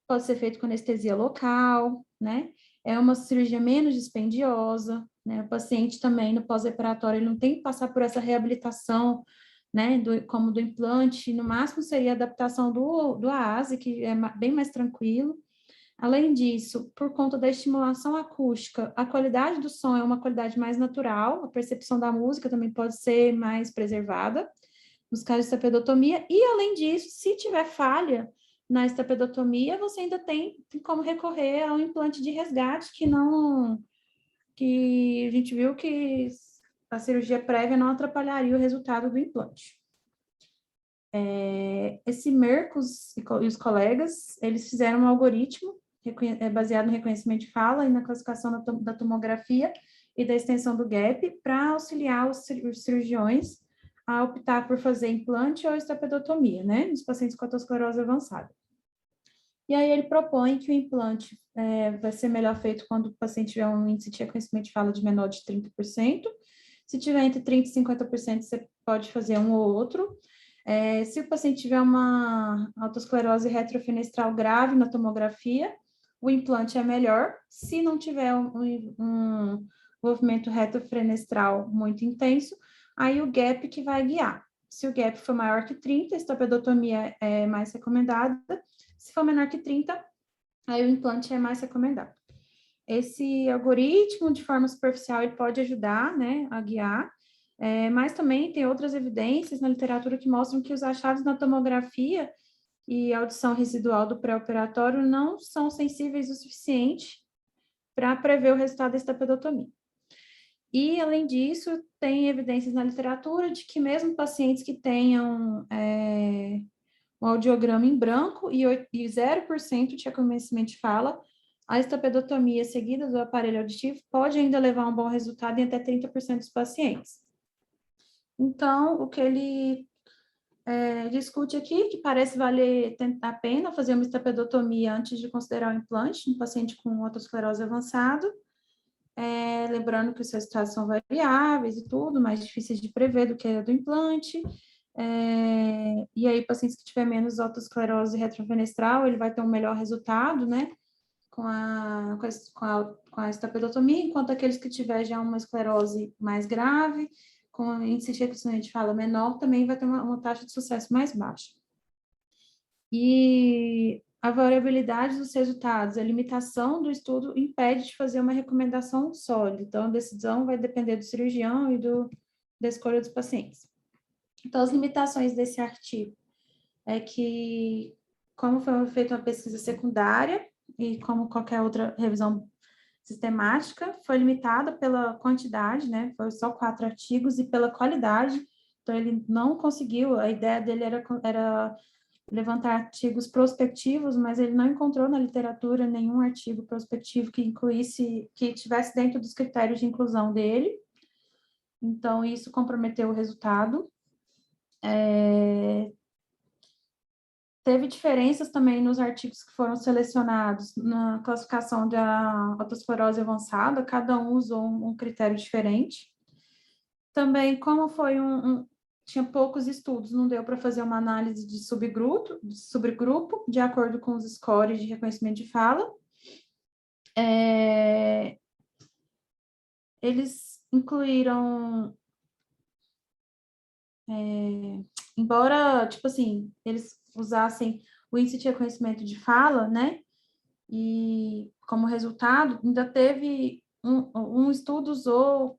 A: pode ser feito com anestesia local, né? É uma cirurgia menos dispendiosa, né? O paciente também, no pós-operatório, ele não tem que passar por essa reabilitação, né? Como do implante, no máximo seria a adaptação do AASE, que é bem mais tranquilo. Além disso, por conta da estimulação acústica, a qualidade do som é uma qualidade mais natural, a percepção da música também pode ser mais preservada, nos casos de estapedotomia, e além disso, se tiver falha na estapedotomia, você ainda tem como recorrer ao implante de resgate, que a gente viu que a cirurgia prévia não atrapalharia o resultado do implante. Esse Mercos e os colegas, eles fizeram um algoritmo baseado no reconhecimento de fala e na classificação da tomografia e da extensão do gap para auxiliar os cirurgiões a optar por fazer implante ou estapedotomia, né, nos pacientes com otosclerose avançada. E aí ele propõe que o implante vai ser melhor feito quando o paciente tiver um índice de reconhecimento de fala de menor de 30%, Se tiver entre 30% e 50%, você pode fazer um ou outro. Se o paciente tiver uma autoesclerose retrofenestral grave na tomografia, o implante é melhor. Se não tiver um movimento retrofenestral muito intenso, aí o gap que vai guiar. Se o gap for maior que 30, a estapedotomia é mais recomendada. Se for menor que 30, aí o implante é mais recomendado. Esse algoritmo, de forma superficial, ele pode ajudar, né, a guiar, mas também tem outras evidências na literatura que mostram que os achados na tomografia e audição residual do pré-operatório não são sensíveis o suficiente para prever o resultado da estapedotomia. E, além disso, tem evidências na literatura de que mesmo pacientes que tenham um audiograma em branco e 0% de reconhecimento de fala, a estapedotomia seguida do aparelho auditivo pode ainda levar a um bom resultado em até 30% dos pacientes. Então, o que ele discute aqui, que parece valer a pena fazer uma estapedotomia antes de considerar o implante no paciente com otosclerose avançado, lembrando que os resultados são variáveis e tudo, mais difíceis de prever do que a do implante. E aí, pacientes que tiver menos otosclerose retrofenestral, ele vai ter um melhor resultado, né, com a estapedotomia, enquanto aqueles que tiver já uma esclerose mais grave, com índice de reconhecimento de fala menor, também vai ter uma taxa de sucesso mais baixa. E a variabilidade dos resultados, a limitação do estudo impede de fazer uma recomendação sólida. Então, a decisão vai depender do cirurgião e da escolha dos pacientes. Então, as limitações desse artigo é que, como foi feita uma pesquisa secundária, e como qualquer outra revisão sistemática, foi limitada pela quantidade, né? Foi só 4 artigos, e pela qualidade. Então, ele não conseguiu, a ideia dele era levantar artigos prospectivos, mas ele não encontrou na literatura nenhum artigo prospectivo que incluísse, que estivesse dentro dos critérios de inclusão dele. Então, isso comprometeu o resultado. Teve diferenças também nos artigos que foram selecionados na classificação da otosclerose avançada, cada um usou um critério diferente. Também, como foi tinha poucos estudos, não deu para fazer uma análise de subgrupo, de acordo com os scores de reconhecimento de fala. Eles incluíram, embora, tipo assim, eles usassem o índice de reconhecimento de fala, né, e como resultado, ainda teve um estudo usou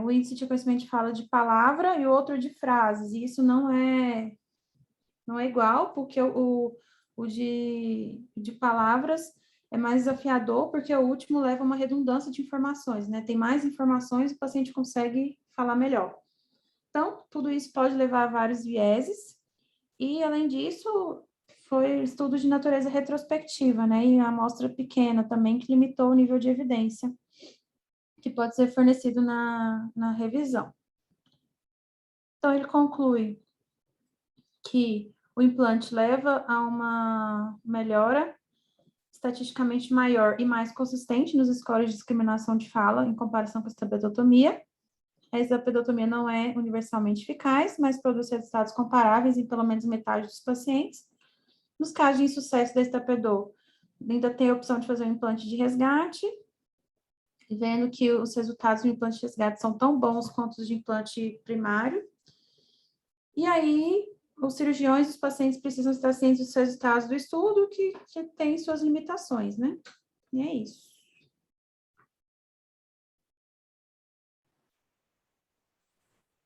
A: o índice de reconhecimento de fala de palavra e outro de frases, e isso não é igual, porque o de palavras é mais desafiador, porque o último leva a uma redundância de informações, né? Tem mais informações, o paciente consegue falar melhor. Então, tudo isso pode levar a vários vieses, e, além disso, foi estudo de natureza retrospectiva, né? E a amostra pequena também, que limitou o nível de evidência que pode ser fornecido na revisão. Então, ele conclui que o implante leva a uma melhora estatisticamente maior e mais consistente nos scores de discriminação de fala em comparação com a estapedotomia. A estapedotomia não é universalmente eficaz, mas produz resultados comparáveis em pelo menos metade dos pacientes. Nos casos de insucesso da estapedô, ainda tem a opção de fazer um implante de resgate, vendo que os resultados do implante de resgate são tão bons quanto os de implante primário. E aí, os cirurgiões e os pacientes precisam estar cientes dos resultados do estudo, que tem suas limitações, né? E é isso.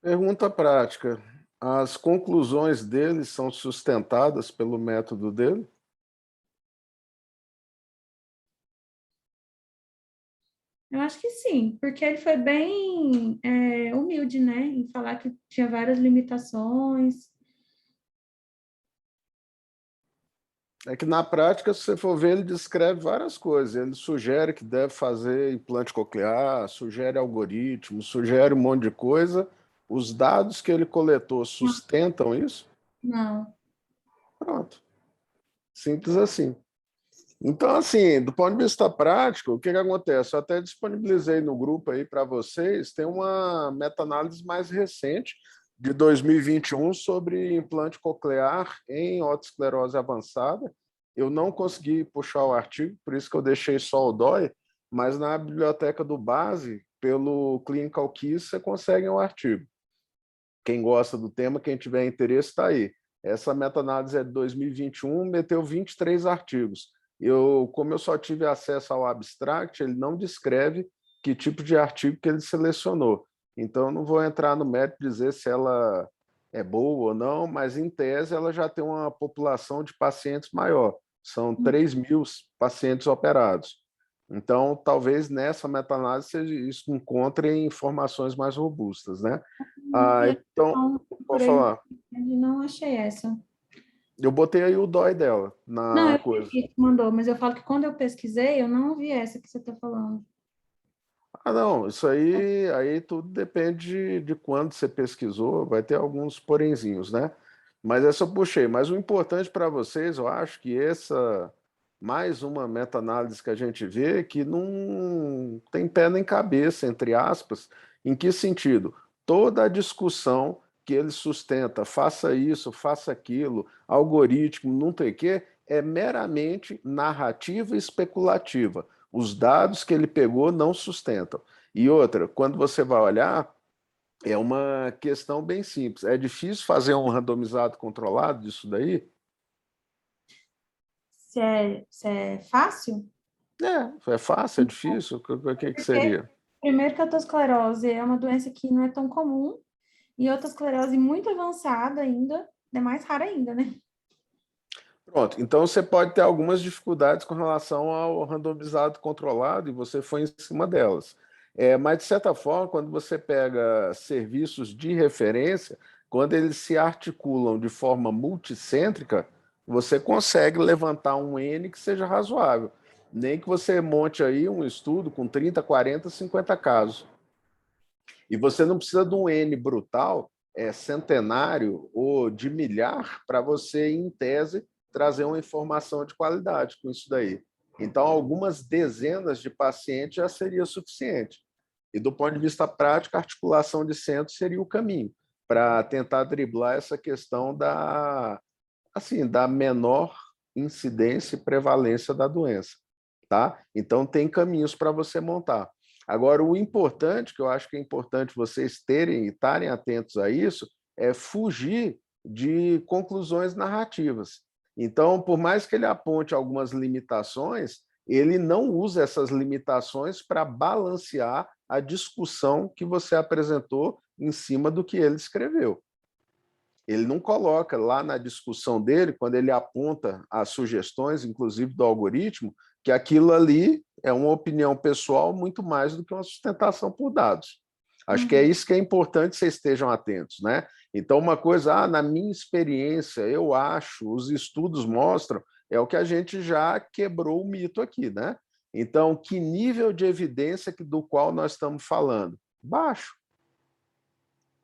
C: Pergunta prática. As conclusões dele são sustentadas pelo método dele?
A: Eu acho que sim, porque ele foi bem humilde, né, em falar que tinha várias limitações.
C: É que na prática, se você for ver, ele descreve várias coisas. Ele sugere que deve fazer implante coclear, sugere algoritmo, sugere um monte de coisa. Os dados que ele coletou sustentam isso?
A: Não.
C: Pronto. Simples assim. Então, assim, do ponto de vista prático, o que que acontece? Eu até disponibilizei no grupo aí para vocês, tem uma meta-análise mais recente, de 2021, sobre implante coclear em otosclerose avançada. Eu não consegui puxar o artigo, por isso que eu deixei só o DOI, mas na biblioteca do Base, pelo Clinical Keys, você consegue o artigo. Quem gosta do tema, quem tiver interesse, está aí. Essa meta-análise é de 2021, meteu 23 artigos. Como eu só tive acesso ao abstract, ele não descreve que tipo de artigo que ele selecionou. Então, eu não vou entrar no mérito de dizer se ela é boa ou não, mas, em tese, ela já tem uma população de pacientes maior. São 3.000 pacientes operados. Então, talvez nessa meta-análise isso encontre informações mais robustas, né? Então,
A: Não,
C: pode
A: procurei,
C: falar.
A: não achei essa.
C: Eu botei aí o DOI dela
A: Não,
C: na
A: eu
C: coisa.
A: vi que mandou, mas eu falo que quando eu pesquisei, eu não vi essa que você está falando.
C: Ah, não, isso aí tudo depende de quando você pesquisou, vai ter alguns porenzinhos, né? Mas essa eu puxei. Mas o importante para vocês, eu acho que essa, mais uma meta-análise que a gente vê que não tem pé nem cabeça, entre aspas. Em que sentido? Toda a discussão que ele sustenta, faça isso, faça aquilo, algoritmo, não tem o quê, é meramente narrativa e especulativa. Os dados que ele pegou não sustentam. E outra, quando você vai olhar, é uma questão bem simples. É difícil fazer um randomizado controlado disso daí?
A: Se é fácil?
C: É fácil, é difícil? O que
A: Porque,
C: seria?
A: primeiro, que a otosclerose é uma doença que não é tão comum, e a otosclerose muito avançada ainda, é mais rara ainda, né?
C: Pronto, então você pode ter algumas dificuldades com relação ao randomizado controlado e você foi em cima delas. Mas, de certa forma, quando você pega serviços de referência, quando eles se articulam de forma multicêntrica, você consegue levantar um N que seja razoável. Nem que você monte aí um estudo com 30, 40, 50 casos. E você não precisa de um N brutal, centenário ou de milhar, para você, em tese, trazer uma informação de qualidade com isso daí. Então, algumas dezenas de pacientes já seria suficiente. E, do ponto de vista prático, a articulação de centros seria o caminho para tentar driblar essa questão da menor incidência e prevalência da doença. Tá? Então, tem caminhos para você montar. Agora, o importante, que eu acho que é importante vocês terem e estarem atentos a isso, é fugir de conclusões narrativas. Então, por mais que ele aponte algumas limitações, ele não usa essas limitações para balancear a discussão que você apresentou em cima do que ele escreveu. Ele não coloca lá na discussão dele, quando ele aponta as sugestões, inclusive do algoritmo, que aquilo ali é uma opinião pessoal muito mais do que uma sustentação por dados. Acho que é isso que é importante que vocês estejam atentos, né? Então, uma coisa, na minha experiência, eu acho, os estudos mostram, é o que a gente já quebrou o mito aqui, né? Então, que nível de evidência do qual nós estamos falando? Baixo.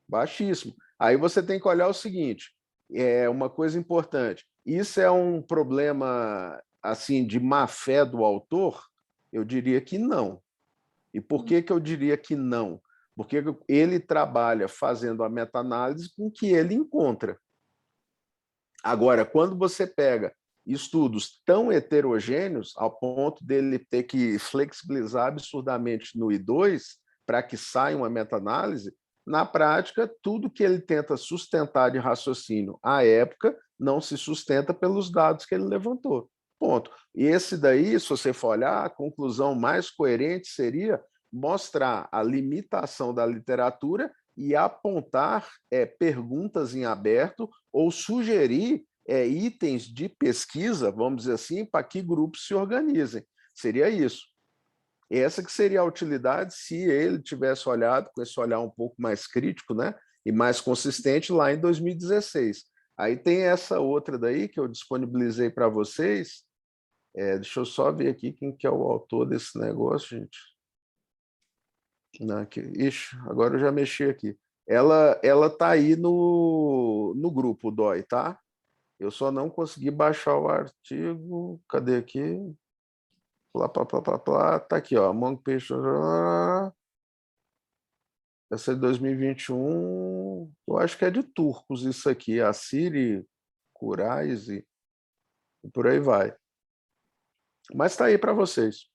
C: Baixíssimo. Aí você tem que olhar o seguinte, é uma coisa importante. Isso é um problema assim de má fé do autor? Eu diria que não. E por que eu diria que não? Porque ele trabalha fazendo a meta-análise com o que ele encontra. Agora, quando você pega estudos tão heterogêneos, ao ponto dele ter que flexibilizar absurdamente no I2 para que saia uma meta-análise, na prática, tudo que ele tenta sustentar de raciocínio à época não se sustenta pelos dados que ele levantou. Ponto. E esse daí, se você for olhar, a conclusão mais coerente seria mostrar a limitação da literatura e apontar perguntas em aberto ou sugerir itens de pesquisa, vamos dizer assim, para que grupos se organizem. Seria isso. Essa que seria a utilidade se ele tivesse olhado com esse olhar um pouco mais crítico, né, e mais consistente lá em 2016. Aí tem essa outra daí que eu disponibilizei para vocês. Deixa eu só ver aqui quem que é o autor desse negócio, gente. Não, aqui. Ixi, agora eu já mexi aqui. Ela tá aí no grupo DOI, tá? Eu só não consegui baixar o artigo. Cadê aqui? Tá aqui, ó. Among Patients. Essa é de 2021. Eu acho que é de turcos isso aqui. A Siri Kurais e por aí vai. Mas está aí para vocês.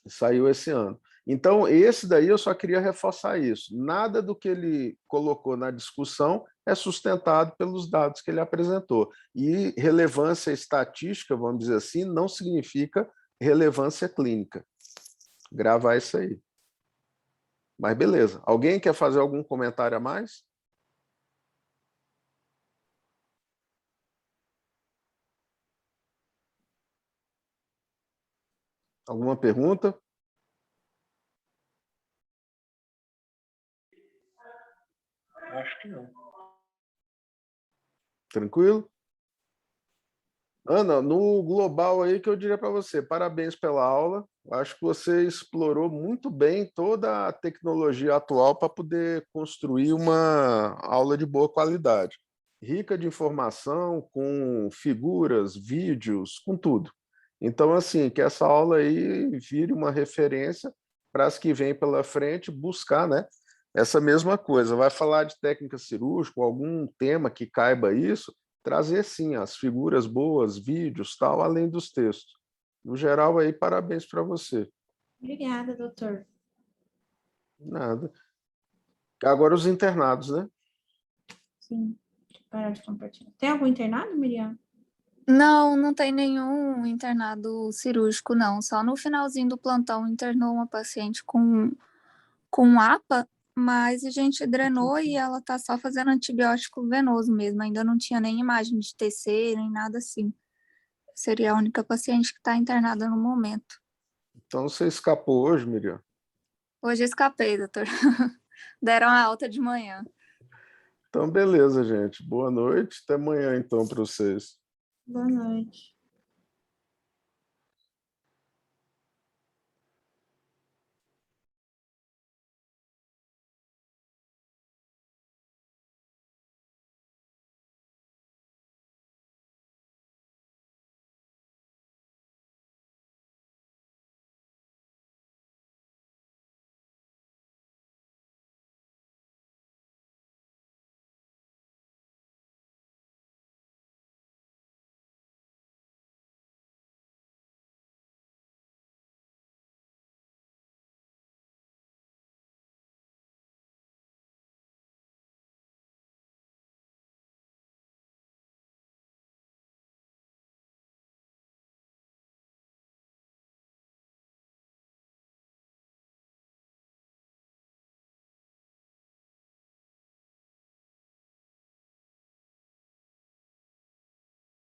C: Saiu esse ano. Então, esse daí eu só queria reforçar isso. Nada do que ele colocou na discussão é sustentado pelos dados que ele apresentou. E relevância estatística, vamos dizer assim, não significa relevância clínica. Gravar isso aí. Mas beleza. Alguém quer fazer algum comentário a mais? Alguma pergunta?
B: Acho que não.
C: Tranquilo? Ana, no global aí que eu diria para você, parabéns pela aula. Acho que você explorou muito bem toda a tecnologia atual para poder construir uma aula de boa qualidade. Rica de informação, com figuras, vídeos, com tudo. Então, assim, que essa aula aí vire uma referência para as que vêm pela frente buscar, né, essa mesma coisa. Vai falar de técnica cirúrgica, algum tema que caiba isso, trazer sim as figuras boas, vídeos, tal, além dos textos. No geral aí, parabéns para você.
A: Obrigada, doutor.
C: Nada. Agora os internados, né?
A: Sim, deixa eu parar de compartilhar. Tem algum internado, Miriam?
F: Não, não tem nenhum internado cirúrgico, não. Só no finalzinho do plantão internou uma paciente com APA, mas a gente drenou e ela tá só fazendo antibiótico venoso mesmo. Ainda não tinha nem imagem de TC, nem nada assim. Seria a única paciente que está internada no momento.
C: Então você escapou hoje, Miriam?
F: Hoje eu escapei, doutor. Deram a alta de manhã.
C: Então, beleza, gente. Boa noite. Até amanhã, então, para vocês.
A: Boa noite.